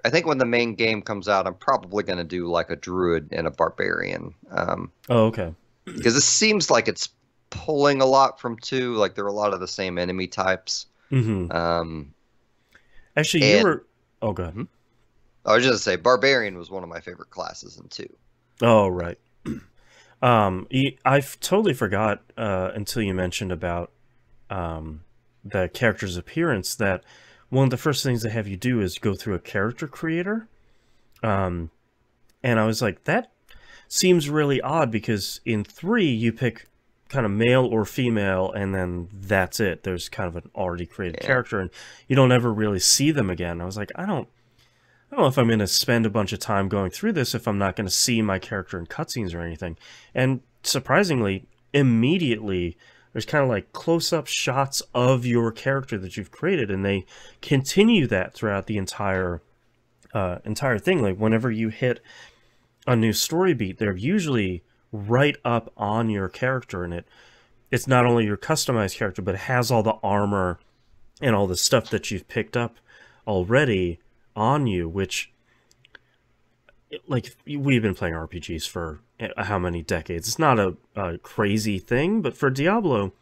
I think when the main game comes out, I'm probably going to do like a druid and a barbarian, Oh, okay. because it seems like it's pulling a lot from two. Like there are a lot of the same enemy types. Hmm. Um, Actually, you and were. Oh, go ahead. I was just gonna say, barbarian was one of my favorite classes in two. Oh, right. I totally forgot until you mentioned about um, the character's appearance that one of the first things they have you do is go through a character creator. Um, and I was like, that seems really odd because in 3 you pick kind of male or female and then that's it. There's kind of an already created Yeah, character and you don't ever really see them again. I was like, I don't know if I'm going to spend a bunch of time going through this if I'm not going to see my character in cutscenes or anything. And surprisingly, immediately, there's kind of like close-up shots of your character that you've created, and they continue that throughout the entire thing. Like whenever you hit a new story beat, they're usually right up on your character, and it's not only your customized character, but it has all the armor and all the stuff that you've picked up already on you, which, like, we've been playing RPGs for how many decades? It's not a crazy thing, but for Diablo,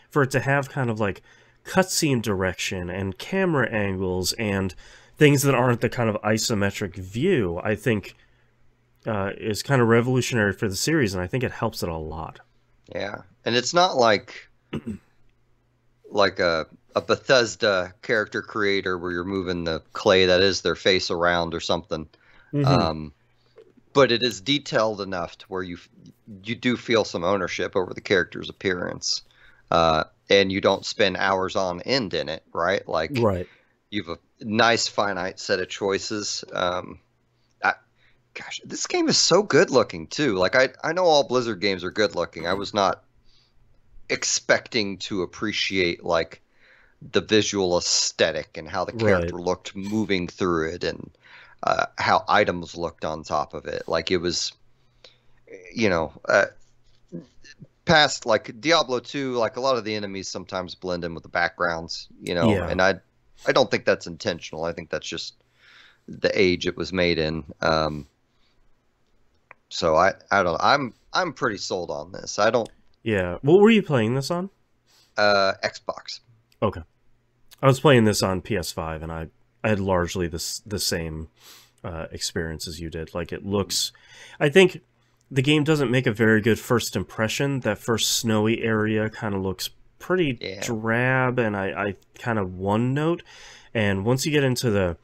for it to have kind of like cutscene direction and camera angles and things that aren't the kind of isometric view, I think is kind of revolutionary for the series, and I think it helps it a lot. yeah, and it's not like a Bethesda character creator where you're moving the clay that is their face around or something. Hmm. Um, but it is detailed enough to where you do feel some ownership over the character's appearance, and you don't spend hours on end in it, right? Like Right. you've a nice finite set of choices. I, Gosh, this game is so good looking too. Like I know all Blizzard games are good looking. I was not expecting to appreciate like the visual aesthetic and how the Right. character looked moving through it, and how items looked on top of it. Like it was, you know, past like Diablo 2, like a lot of the enemies sometimes blend in with the backgrounds, Yeah. and I don't think that's intentional. I think that's just the age it was made in. So I don't know. I'm pretty sold on this. I don't Yeah. What were you playing this on? Xbox. Okay. I was playing this on PS5, and I had largely the same experience as you did. Like, it looks, I think the game doesn't make a very good first impression. That first snowy area kind of looks pretty Yeah. drab, and I kind of one note. And once you get into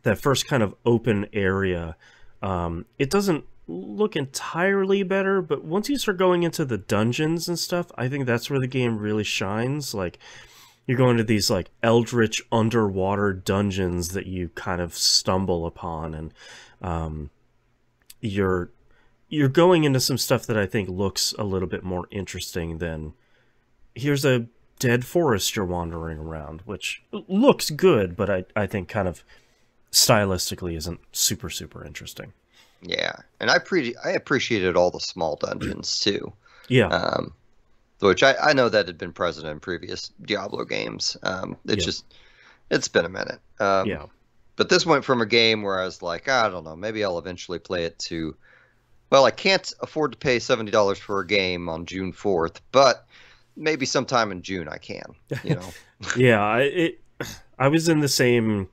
that first kind of open area, it doesn't look entirely better. But once you start going into the dungeons and stuff, I think that's where the game really shines. Like, you're going to these like eldritch underwater dungeons that you kind of stumble upon, and um, you're going into some stuff that I think looks a little bit more interesting than here's a dead forest you're wandering around, which looks good, but I think kind of stylistically isn't super interesting. Yeah, and I appreciated all the small dungeons too. Yeah, Um, which I know that had been present in previous Diablo games. yeah, It's been a minute. yeah. But this went from a game where I was like, I don't know, maybe I'll eventually play it, to, well, I can't afford to pay $70 for a game on June 4th, but maybe sometime in June I can, you know. Yeah, I was in the same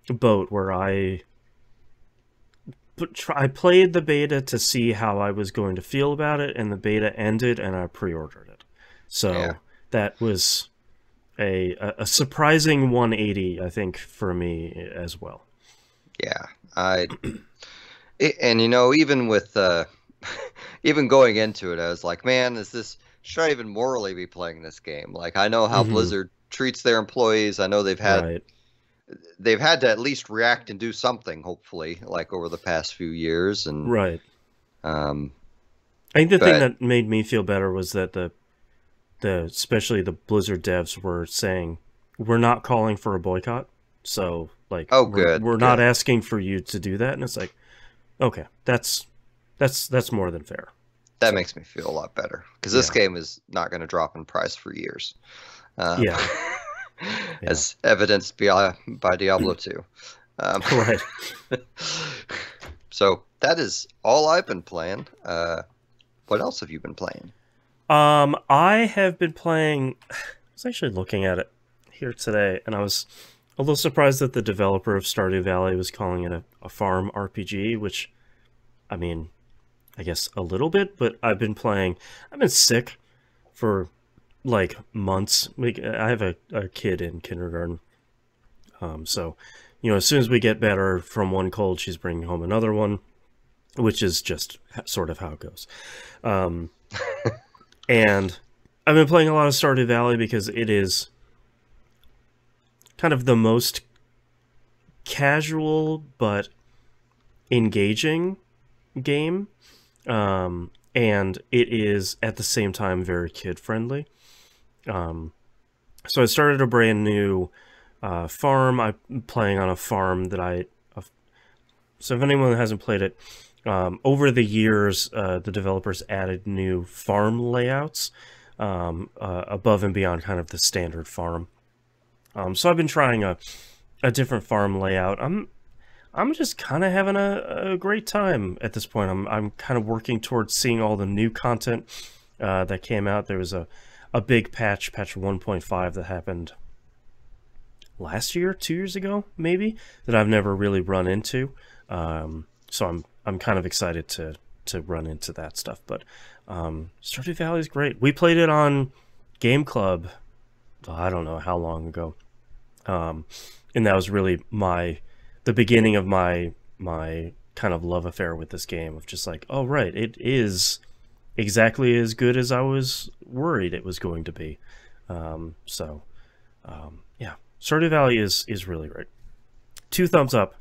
boat where I played the beta to see how I was going to feel about it, and the beta ended, and I pre-ordered it. So Yeah, that was a surprising 180, I think, for me as well. yeah. And even with even going into it, I was like, man, should I even morally be playing this game? Like, I know how Hmm. Blizzard treats their employees. I know they've had Right. they've had to at least react and do something, hopefully, like over the past few years. And Right. um, I think the thing but that made me feel better was that especially the Blizzard devs were saying, we're not calling for a boycott. So like oh, we're good, not good. asking for you to do that. And it's like, okay, that's more than fair. That So makes me feel a lot better because this yeah. game is not going to drop in price for years, um, Yeah. Yeah. as evidenced by Diablo 2. Um, Right. so that is all I've been playing. What else have you been playing? I have been playing. I was actually looking at it here today, and I was a little surprised that the developer of Stardew Valley was calling it a farm RPG, which, I mean, I guess a little bit, but I've been playing. I've been sick for like months. Like, I have a kid in kindergarten, so as soon as we get better from one cold, she's bringing home another one, which is just sort of how it goes. And I've been playing a lot of Stardew Valley because it is kind of the most casual but engaging game. And it is at the same time very kid friendly. So I started a brand new farm. I'm playing on a farm that so if anyone hasn't played it, over the years, the developers added new farm layouts above and beyond kind of the standard farm. So I've been trying a different farm layout. I'm just kind of having a great time at this point. I'm kind of working towards seeing all the new content that came out. There was a big patch 1.5 that happened last year, 2 years ago, maybe, that I've never really run into. So I'm kind of excited to run into that stuff. But Stardew Valley is great. We played it on Game Club, I don't know how long ago, and that was really the beginning of my kind of love affair with this game, of just like, oh right, it is exactly as good as I was worried it was going to be. Yeah, Stardew Valley is really great. 2 thumbs up.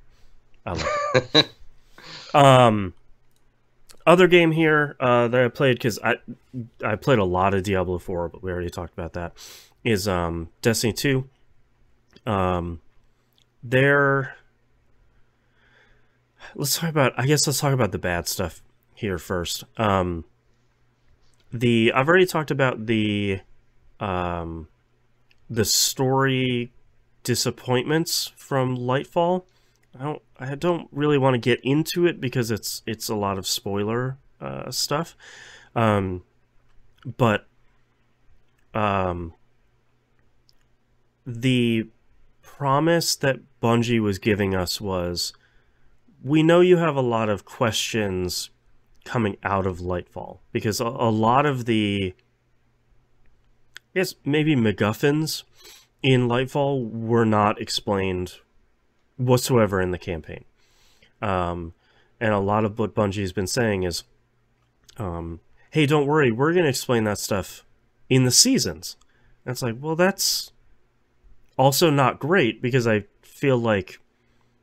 I love it. Other game here that I played, because I played a lot of Diablo 4, but we already talked about that, is Destiny 2. Let's talk about the bad stuff here first. I've already talked about the story disappointments from Lightfall. I don't really want to get into it because it's a lot of spoiler stuff. But the promise that Bungie was giving us was, we know you have a lot of questions coming out of Lightfall, because a lot of the, I guess, maybe MacGuffins in Lightfall were not explained whatsoever in the campaign. And a lot of what Bungie's been saying is, hey, don't worry, we're going to explain that stuff in the seasons. And it's like, well, that's also not great, because I feel like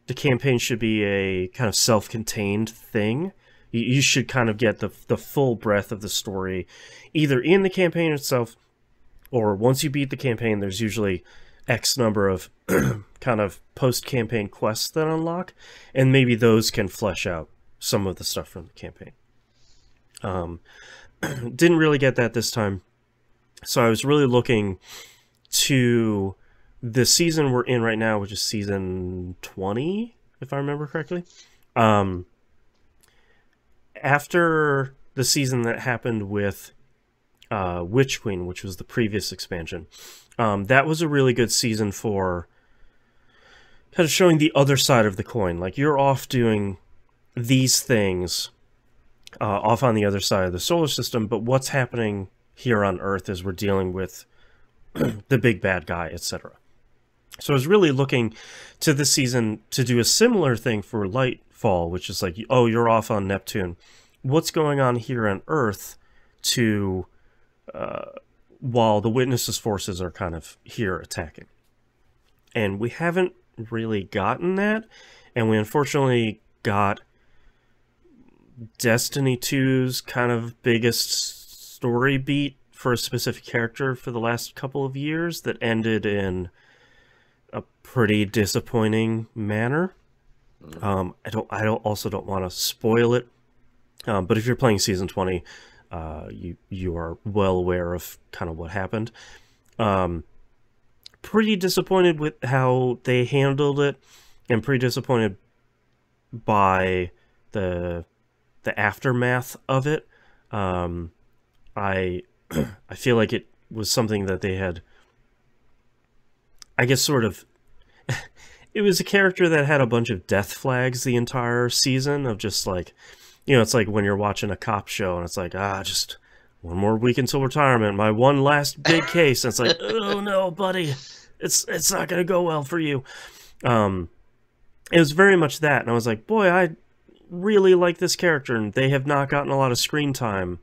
the campaign should be a kind of self-contained thing. You should kind of get the full breadth of the story either in the campaign itself, or once you beat the campaign, there's usually X number of kind of post-campaign quests that unlock, and maybe those can flesh out some of the stuff from the campaign. Didn't really get that this time, so I was really looking to the season we're in right now, which is season 20, if I remember correctly. After the season that happened with Witch Queen, which was the previous expansion, that was a really good season for kind of showing the other side of the coin. Like, you're off doing these things off on the other side of the solar system, but what's happening here on Earth as we're dealing with the big bad guy, etc. So I was really looking to this season to do a similar thing for Lightfall, which is like, oh, you're off on Neptune. What's going on here on Earth to while the Witnesses' forces are kind of here attacking? And we haven't really gotten that, and we unfortunately got Destiny 2's kind of biggest story beat for a specific character for the last couple of years that ended in a pretty disappointing manner. I don't want to spoil it, but if you're playing Season 20, you are well aware of kind of what happened. Pretty disappointed with how they handled it, and pretty disappointed by the aftermath of it. I I feel like it was something that they had, I guess, sort of. It was a character that had a bunch of death flags the entire season of just like, it's like when you're watching a cop show and it's like, just one more week until retirement, my one last big case. And it's like, oh no, buddy, it's not gonna go well for you. It was very much that, and I was like, boy, I really like this character, and they have not gotten a lot of screen time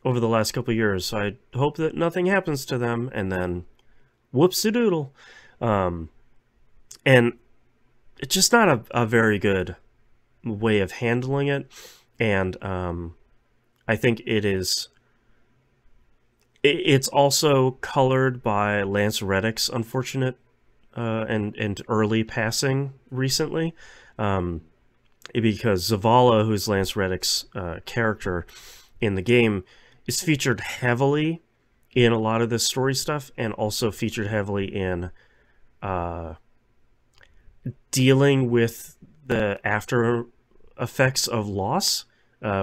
over the last couple of years, so I hope that nothing happens to them, and then whoops-a-doodle. And it's just not a very good way of handling it, and I think it's also colored by Lance Reddick's unfortunate and early passing recently, because Zavala, who's Lance Reddick's character in the game, is featured heavily in a lot of this story stuff, and also featured heavily in dealing with the after effects of loss,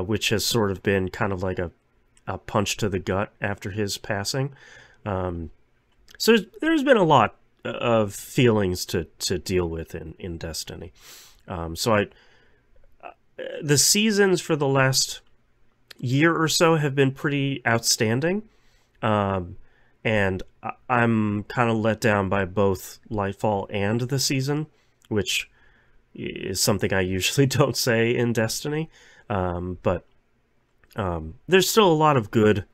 which has sort of been kind of like a punch to the gut after his passing. So there's been a lot of feelings to deal with in Destiny. So the seasons for the last year or so have been pretty outstanding. And I'm kind of let down by both Lightfall and the season, which is something I usually don't say in Destiny. But there's still a lot of good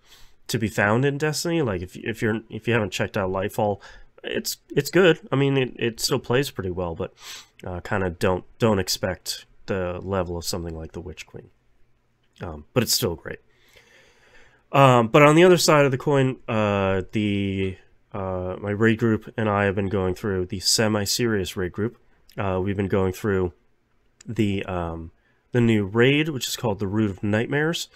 to be found in Destiny. Like if you haven't checked out Lightfall, it's good. I mean, it still plays pretty well, but kind of don't expect the level of something like the Witch Queen. But it's still great. But on the other side of the coin, my raid group and I have been going through the semi-serious raid group. We've been going through the new raid, which is called the Root of Nightmares,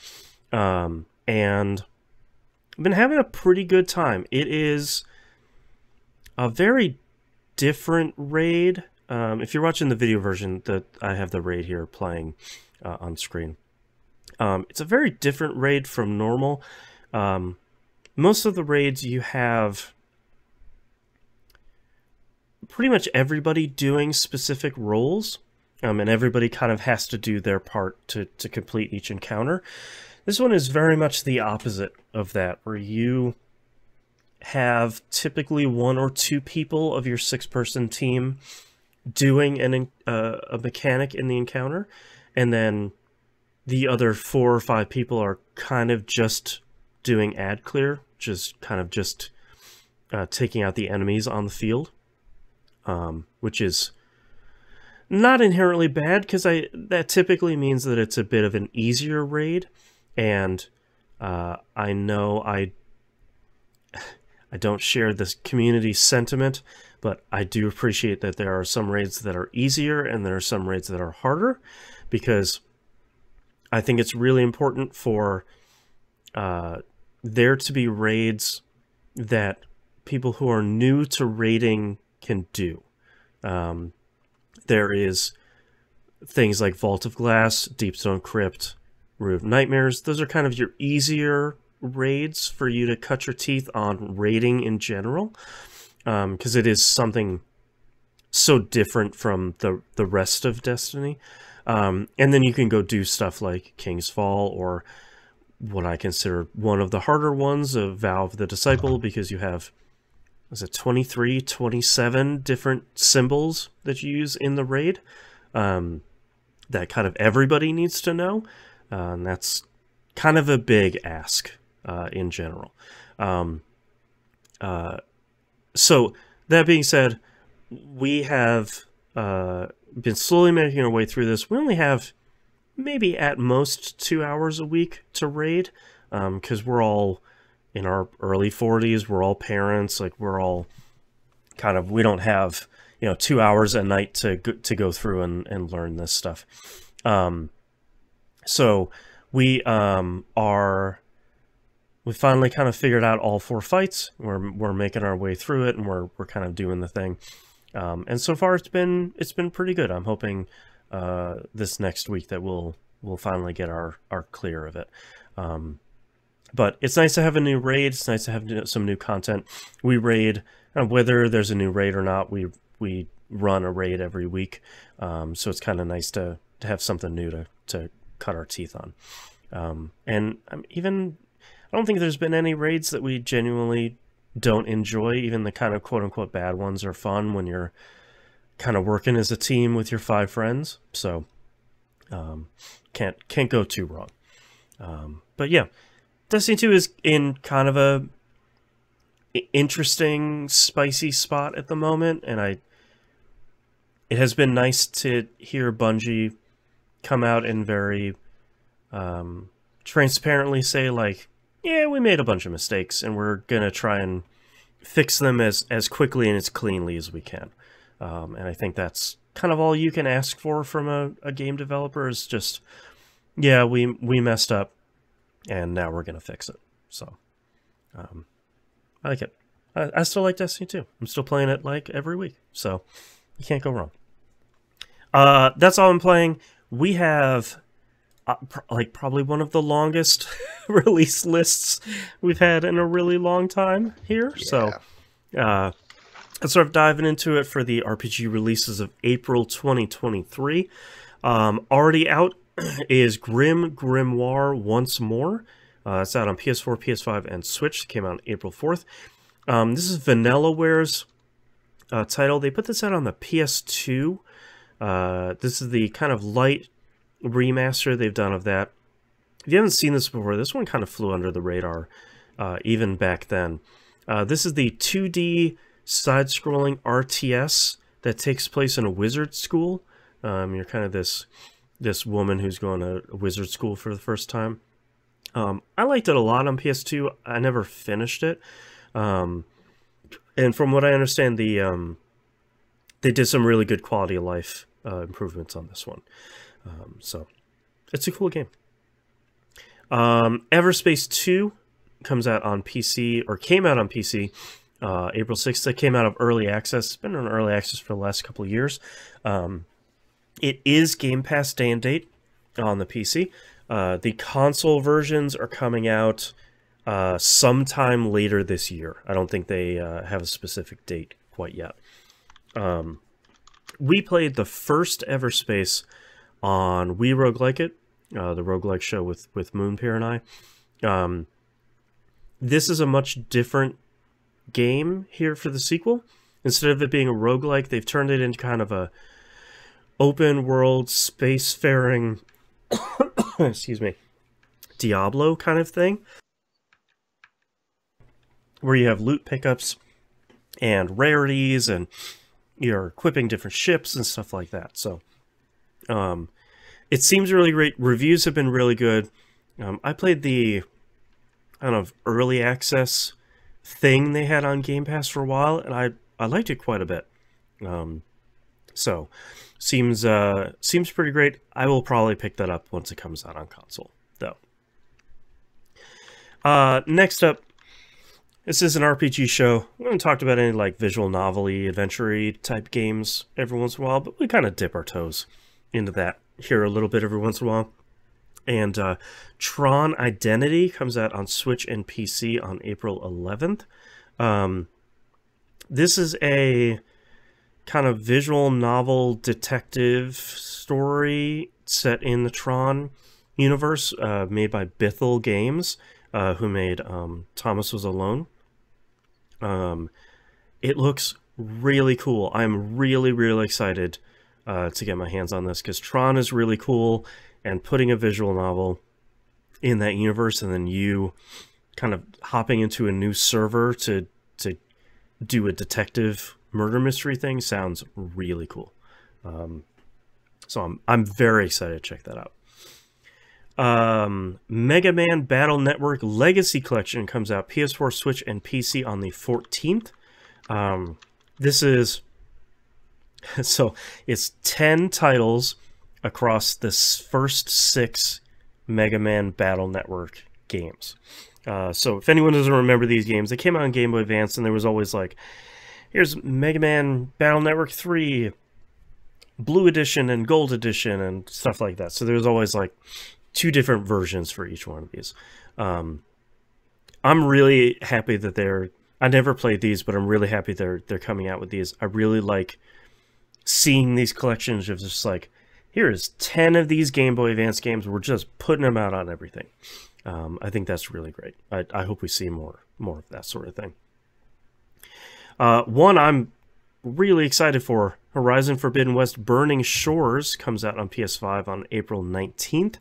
and I've been having a pretty good time. It is a very different raid. If you're watching the video version, that I have the raid here playing on screen. It's a very different raid from normal. Most of the raids you have pretty much everybody doing specific roles, and everybody kind of has to do their part to complete each encounter. This one is very much the opposite of that, where you have typically one or two people of your 6-person team doing a mechanic in the encounter, and then the other 4 or 5 people are kind of just doing ad clear, which is kind of just taking out the enemies on the field, which is not inherently bad, because that typically means that it's a bit of an easier raid, and I know I don't share this community sentiment, but I do appreciate that there are some raids that are easier and there are some raids that are harder, because I think it's really important for there to be raids that people who are new to raiding can do. There is things like Vault of Glass, Deepstone Crypt, Root of Nightmares. Those are kind of your easier raids for you to cut your teeth on raiding in general, because it is something so different from the rest of Destiny. And then you can go do stuff like King's Fall, or what I consider one of the harder ones of Vow of the Disciple, because you have, was it 23, 27 different symbols that you use in the raid, that kind of everybody needs to know. And that's kind of a big ask in general. So that being said, we have been slowly making our way through this. We only have maybe at most 2 hours a week to raid, because we're all in our early 40s. We're all parents. Like, we're all kind of, we don't have 2 hours a night to go through and learn this stuff. So we we finally kind of figured out all 4 fights. We're making our way through it, and we're kind of doing the thing. And so far it's been pretty good. I'm hoping this next week that we'll finally get our clear of it. But it's nice to have a new raid. It's nice to have some new content. We raid, whether there's a new raid or not, we run a raid every week. So it's kind of nice to have something new to cut our teeth on. And I don't think there's been any raids that we genuinely don't enjoy. Even the kind of quote-unquote bad ones are fun when you're kind of working as a team with your 5 friends. So can't go too wrong. But yeah, Destiny 2 is in kind of a interesting, spicy spot at the moment, and it has been nice to hear Bungie come out and very transparently say, like, yeah, we made a bunch of mistakes, and we're gonna try and fix them as quickly and as cleanly as we can. And I think that's kind of all you can ask for from a game developer, is just, yeah, we messed up, and now we're gonna fix it. So I like it. I still like Destiny 2. I'm still playing it like every week, so you can't go wrong. That's all I'm playing. We have like probably one of the longest release lists we've had in a really long time here. Yeah. So let's sort of diving into it for the RPG releases of April 2023. Already out is Grim Grimoire Once More. It's out on PS4, PS5, and Switch. It came out on April 4th. This is Vanilleware's title. They put this out on the PS2. This is the kind of light remaster they've done of that. If you haven't seen this before, this one kind of flew under the radar even back then. This is the 2D side-scrolling RTS that takes place in a wizard school. You're kind of this woman who's going to a wizard school for the first time. I liked it a lot on PS2. I never finished it. And from what I understand, they did some really good quality of life improvements on this one. So it's a cool game. Everspace 2 comes out on PC, or came out on PC, April 6th. It came out of early access. It's been in early access for the last couple of years. It is Game Pass day and date on the PC. The console versions are coming out sometime later this year. I don't think they have a specific date quite yet. We played the first Everspace on We Roguelike It, the roguelike show with Moonpear and I. This is a much different game here for the sequel. Instead of it being a roguelike, they've turned it into kind of a open world spacefaring excuse me, Diablo kind of thing, where you have loot pickups and rarities, and you're equipping different ships and stuff like that. So it seems really great. Reviews have been really good. I played the kind of early access thing they had on Game Pass for a while, and I liked it quite a bit. So seems pretty great. I will probably pick that up once it comes out on console, though. Next up, this is an RPG show. We haven't talked about any like visual novel-y, adventure-y type games every once in a while, but we kind of dip our toes into that here a little bit every once in a while. And Tron Identity comes out on Switch and PC on April 11th. This is a kind of visual novel detective story set in the Tron universe, made by Bithell Games, who made Thomas Was Alone. It looks really cool. I'm really, really excited to get my hands on this, because Tron is really cool, and putting a visual novel in that universe, and then you kind of hopping into a new server to do a detective murder mystery thing sounds really cool. So I'm very excited to check that out. Mega Man Battle Network Legacy Collection comes out PS4, Switch, and PC on the 14th. This is so it's 10 titles across the first 6 Mega Man Battle Network games. So if anyone doesn't remember these games, they came out on Game Boy Advance, and there was always like, here's Mega Man Battle Network 3, Blue Edition and Gold Edition, and stuff like that. So there's always like 2 different versions for each one of these. I'm really happy that I never played these, but I'm really happy they're coming out with these. I really like seeing these collections of just like, here's 10 of these Game Boy Advance games. We're just putting them out on everything. I think that's really great. I hope we see more of that sort of thing. One I'm really excited for, Horizon Forbidden West Burning Shores, comes out on PS5 on April 19th.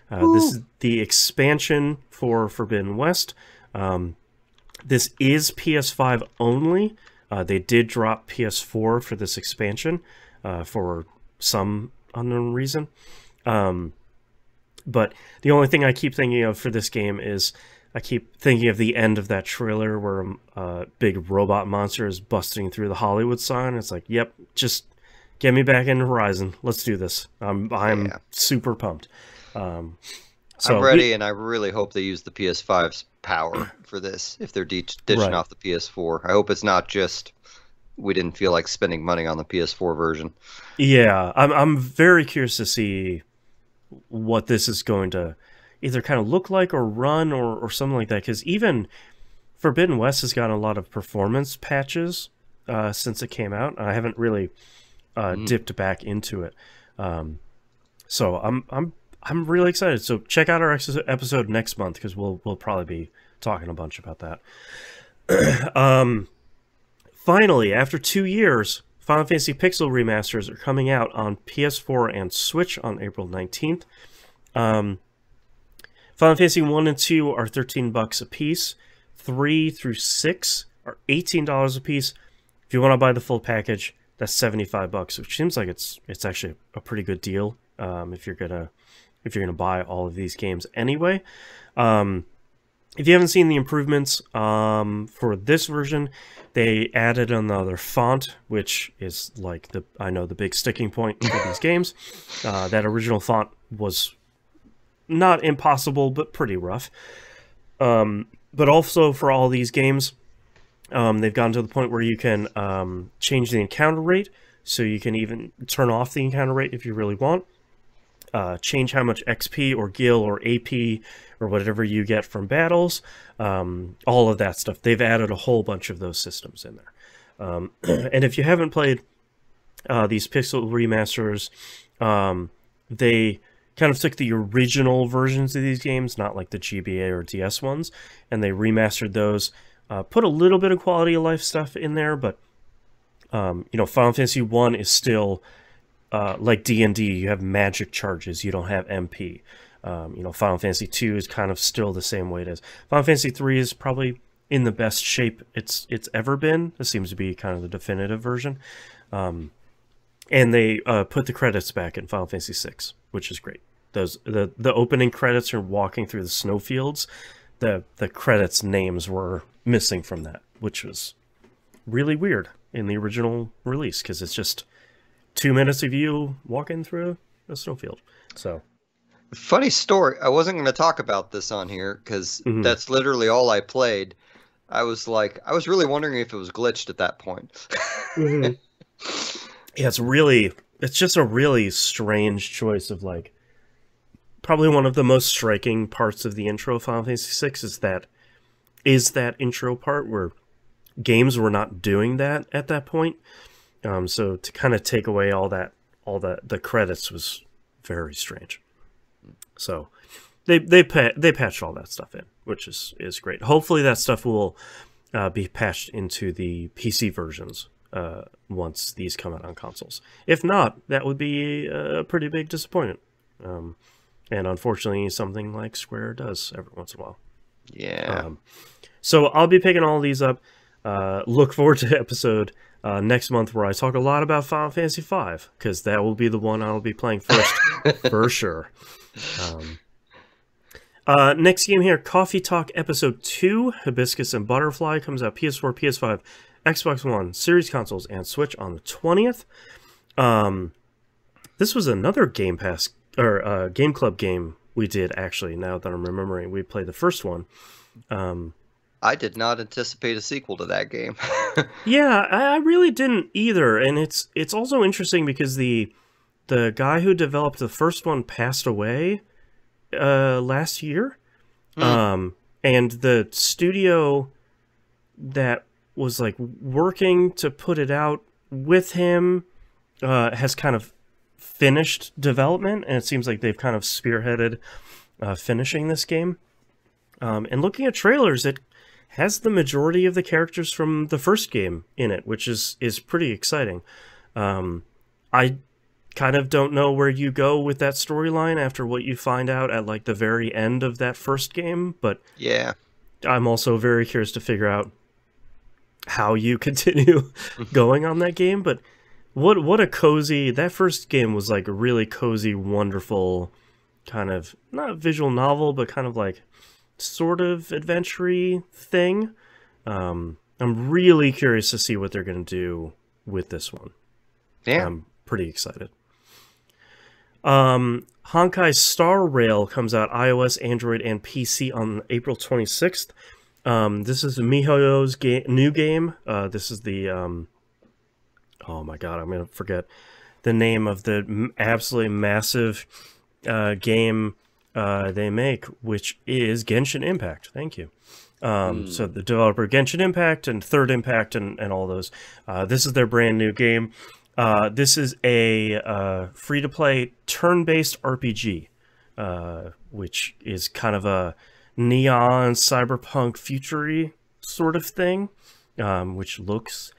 This is the expansion for Forbidden West. This is PS5 only. They did drop PS4 for this expansion for some unknown reason. But the only thing I keep thinking of for this game is I keep thinking of the end of that trailer where a big robot monster is busting through the Hollywood sign. It's like, yep, just get me back into Horizon. Let's do this. I'm super pumped. So I'm ready, and I really hope they use the PS5's power for this if they're ditching off the PS4. I hope it's not just we didn't feel like spending money on the PS4 version. Yeah, I'm very curious to see what this is going to either kind of look like or run or something like that, because even Forbidden West has gotten a lot of performance patches since it came out. I haven't really dipped back into it. So I'm really excited. So check out our episode next month, because we'll probably be talking a bunch about that. Finally, after 2 years, Final Fantasy Pixel remasters are coming out on PS4 and Switch on April 19th. Final Fantasy 1 and 2 are $13 a piece. 3 through 6 are $18 a piece. If you want to buy the full package, that's $75, which seems like it's actually a pretty good deal if you're gonna buy all of these games anyway. If you haven't seen the improvements for this version, they added another font, which is like the big sticking point for these games. That original font was not impossible, but pretty rough. But also for all these games, they've gotten to the point where you can change the encounter rate, so you can even turn off the encounter rate if you really want. Change how much XP or gil or AP or whatever you get from battles, all of that stuff. They've added a whole bunch of those systems in there. And if you haven't played these Pixel remasters, they kind of took the original versions of these games, not like the GBA or DS ones, and they remastered those, put a little bit of quality of life stuff in there, but Final Fantasy 1 is still like D&D. You have magic charges, you don't have MP. Final Fantasy 2 is kind of still the same way it is. Final Fantasy 3 is probably in the best shape it's ever been. This seems to be kind of the definitive version. And they put the credits back in Final Fantasy 6, which is great. The opening credits are walking through the snowfields. The credits names were missing from that, which was really weird in the original release, because it's just 2 minutes of you walking through a snowfield. So, funny story. I wasn't going to talk about this on here because that's literally all I played. I was really wondering if it was glitched at that point. Yeah, it's just a really strange choice of like, probably one of the most striking parts of the intro of Final Fantasy VI is that intro part where games were not doing that at that point. So to kind of take away all the credits was very strange. So they patched all that stuff in, which is great. Hopefully that stuff will be patched into the PC versions once these come out on consoles. If not, that would be a pretty big disappointment. And unfortunately, something like Square does every once in a while. Yeah. So I'll be picking all these up. Look forward to episode next month, where I talk a lot about Final Fantasy V, because that will be the one I will be playing first for sure. Next game here, Coffee Talk Episode 2, Hibiscus and Butterfly, comes out PS4, PS5, Xbox One, Series Consoles, and Switch on the 20th. This was another Game Pass, or Game Club game we did, actually, now that I'm remembering. We played the first one. I did not anticipate a sequel to that game. Yeah, I really didn't either, and it's also interesting because the guy who developed the first one passed away last year. And the studio that was like working to put it out with him has kind of finished development, and it seems like they've kind of spearheaded finishing this game. And looking at trailers, it has the majority of the characters from the first game in it, which is pretty exciting. I kind of don't know where you go with that storyline after what you find out at like the very end of that first game, but yeah, I'm also very curious to figure out how you continue going on that game. But what a cozy, that first game was like a really cozy, wonderful kind of, not visual novel, but kind of like sort of adventure-y thing. I'm really curious to see what they're going to do with this one. Yeah. I'm pretty excited. Honkai Star Rail comes out iOS, Android, and PC on April 26th. This is MiHoYo's new game. This is the... oh my god, I'm going to forget the name of the absolutely massive game they make, which is Genshin Impact. Thank you. So the developer Genshin Impact and Third Impact and all those. This is their brand new game. This is a free-to-play turn-based RPG, which is kind of a neon cyberpunk future-y sort of thing, which looks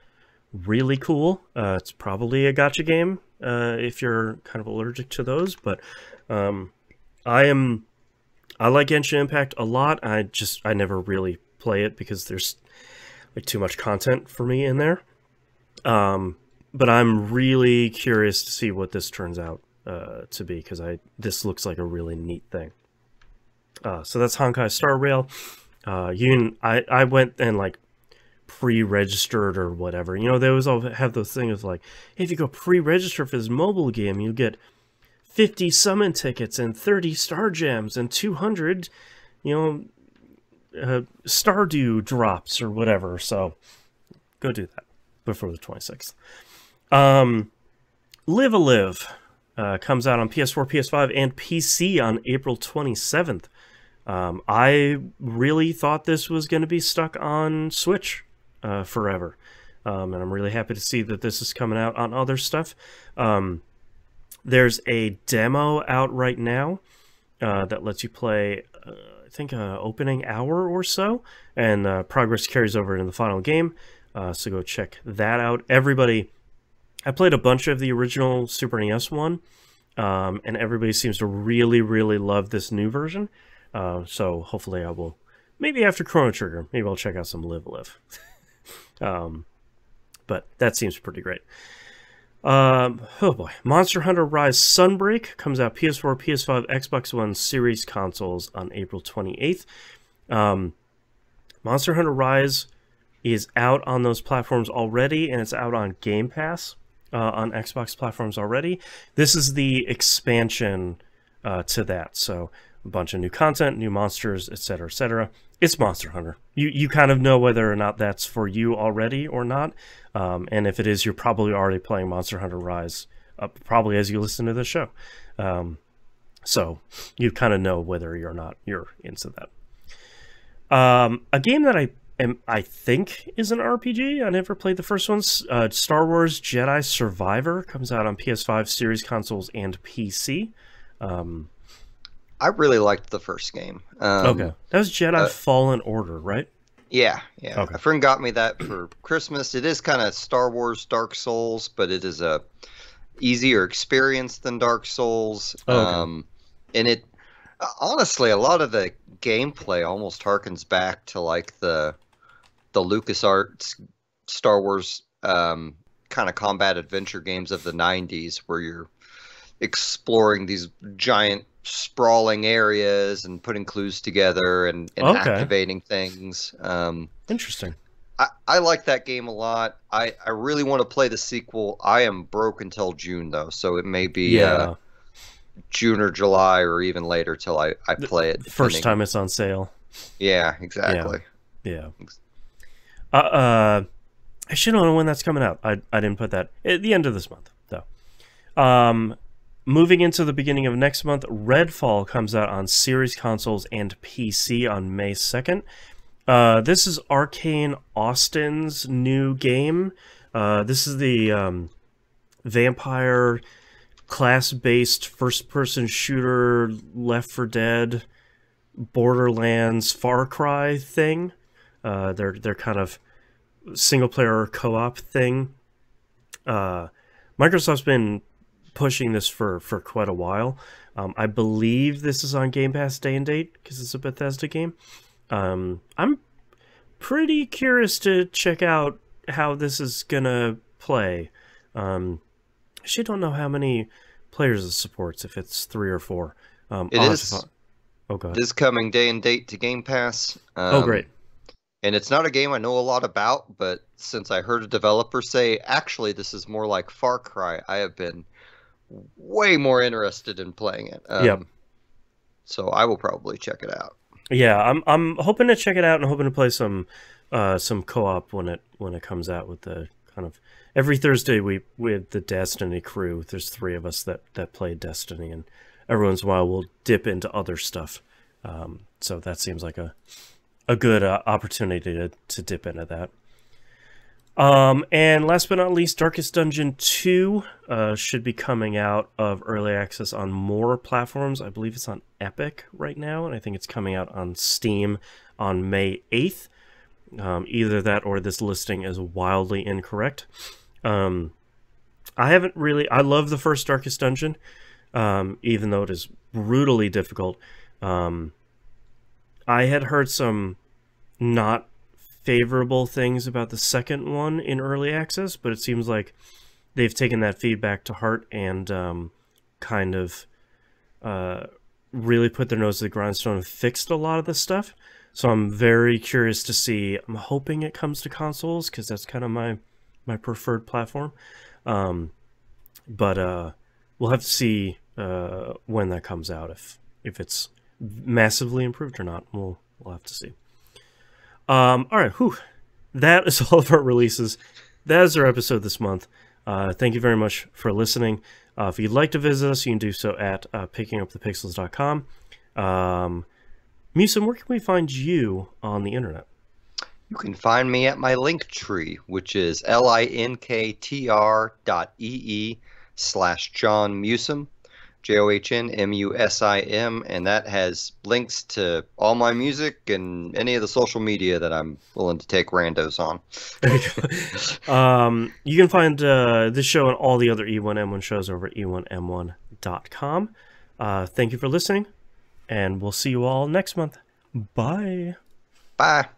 really cool. It's probably a gacha game if you're kind of allergic to those, but I like Genshin Impact a lot. I never really play it because there's like too much content for me in there. But I'm really curious to see what this turns out to be, because this looks like a really neat thing. So that's Honkai Star Rail. I went and like pre-registered or whatever. You know, they always all have those things like, if you go pre-register for this mobile game, you get 50 summon tickets and 30 star gems and 200, Stardew drops or whatever. So go do that before the 26th. Live a Live comes out on PS4, PS5, and PC on April 27th. I really thought this was going to be stuck on Switch forever. And I'm really happy to see that this is coming out on other stuff. There's a demo out right now that lets you play, I think, opening hour or so, and progress carries over in the final game. So go check that out. Everybody, I played a bunch of the original Super NES one, and everybody seems to really, really love this new version. So hopefully I will, maybe after Chrono Trigger, maybe I'll check out some Live Live. But that seems pretty great. Oh boy, Monster Hunter Rise Sunbreak comes out PS4, PS5, Xbox One, Series Consoles on April 28th. Monster Hunter Rise is out on those platforms already, and it's out on Game Pass on Xbox platforms already. This is the expansion to that, so a bunch of new content, new monsters, etc., etc. It's Monster Hunter. You kind of know whether or not that's for you already or not, and if it is, you're probably already playing Monster Hunter Rise, probably as you listen to this show. So you kind of know whether or not you're into that. A game that I think is an RPG. I never played the first one. Star Wars Jedi Survivor comes out on PS5, Series Consoles, and PC. I really liked the first game. Okay. That was Jedi Fallen Order, right? Yeah. Okay. A friend got me that for Christmas. It is kind of Star Wars Dark Souls, but it is a easier experience than Dark Souls. Okay. And it, honestly, a lot of the gameplay almost harkens back to like the LucasArts Star Wars kind of combat adventure games of the 90s where you're exploring these giant sprawling areas and putting clues together and Okay, activating things. interesting. I like that game a lot. I really want to play the sequel. I am broke until June though, so it may be Yeah, June or July or even later till I the play it, first depending. time it's on sale. Yeah, Yeah, exactly. yeah. Uh, I should know when that's coming out. I didn't put that at the end of this month though. Moving into the beginning of next month, Redfall comes out on Series consoles and PC on May 2nd. This is Arcane Austin's new game. This is the vampire class-based first-person shooter, Left 4 Dead, Borderlands, Far Cry thing. They're kind of single-player co-op thing. Microsoft's been pushing this for quite a while. I believe this is on Game Pass day and date because it's a Bethesda game. I'm pretty curious to check out how this is gonna play. I actually don't know how many players it supports, if it's 3 or 4. It I'll have to is oh, go ahead. this coming day and date to Game Pass. Oh, great. And it's not a game I know a lot about, but since I heard a developer say, actually, this is more like Far Cry, I have been way more interested in playing it. Yep. So I will probably check it out. Yeah, I'm hoping to check it out and hoping to play some co-op when it comes out with the kind of every Thursday we with the Destiny crew. There's 3 of us that play Destiny, and every once in a while we'll dip into other stuff. So that seems like a good opportunity to dip into that. And last but not least, Darkest Dungeon 2 should be coming out of early access on more platforms. I believe it's on Epic right now, and I think it's coming out on Steam on May 8th. Either that or this listing is wildly incorrect. I love the first Darkest Dungeon, even though it is brutally difficult. I had heard some not favorable things about the second one in early access, but it seems like they've taken that feedback to heart and kind of really put their nose to the grindstone and fixed a lot of this stuff. So I'm very curious to see. I'm hoping it comes to consoles because that's kind of my preferred platform. But we'll have to see when that comes out, if it's massively improved or not. We'll have to see. All right, that is all of our releases. That is our episode this month. Thank you very much for listening. If you'd like to visit us, you can do so at pickingupthepixels.com. Musim, where can we find you on the internet? You can find me at my link tree, which is linktr.ee/John Musim. JOHNMUSIM, and that has links to all my music and any of the social media that I'm willing to take randos on. You can find this show and all the other E1M1 shows over at e1m1.com. Thank you for listening, and we'll see you all next month. Bye. Bye.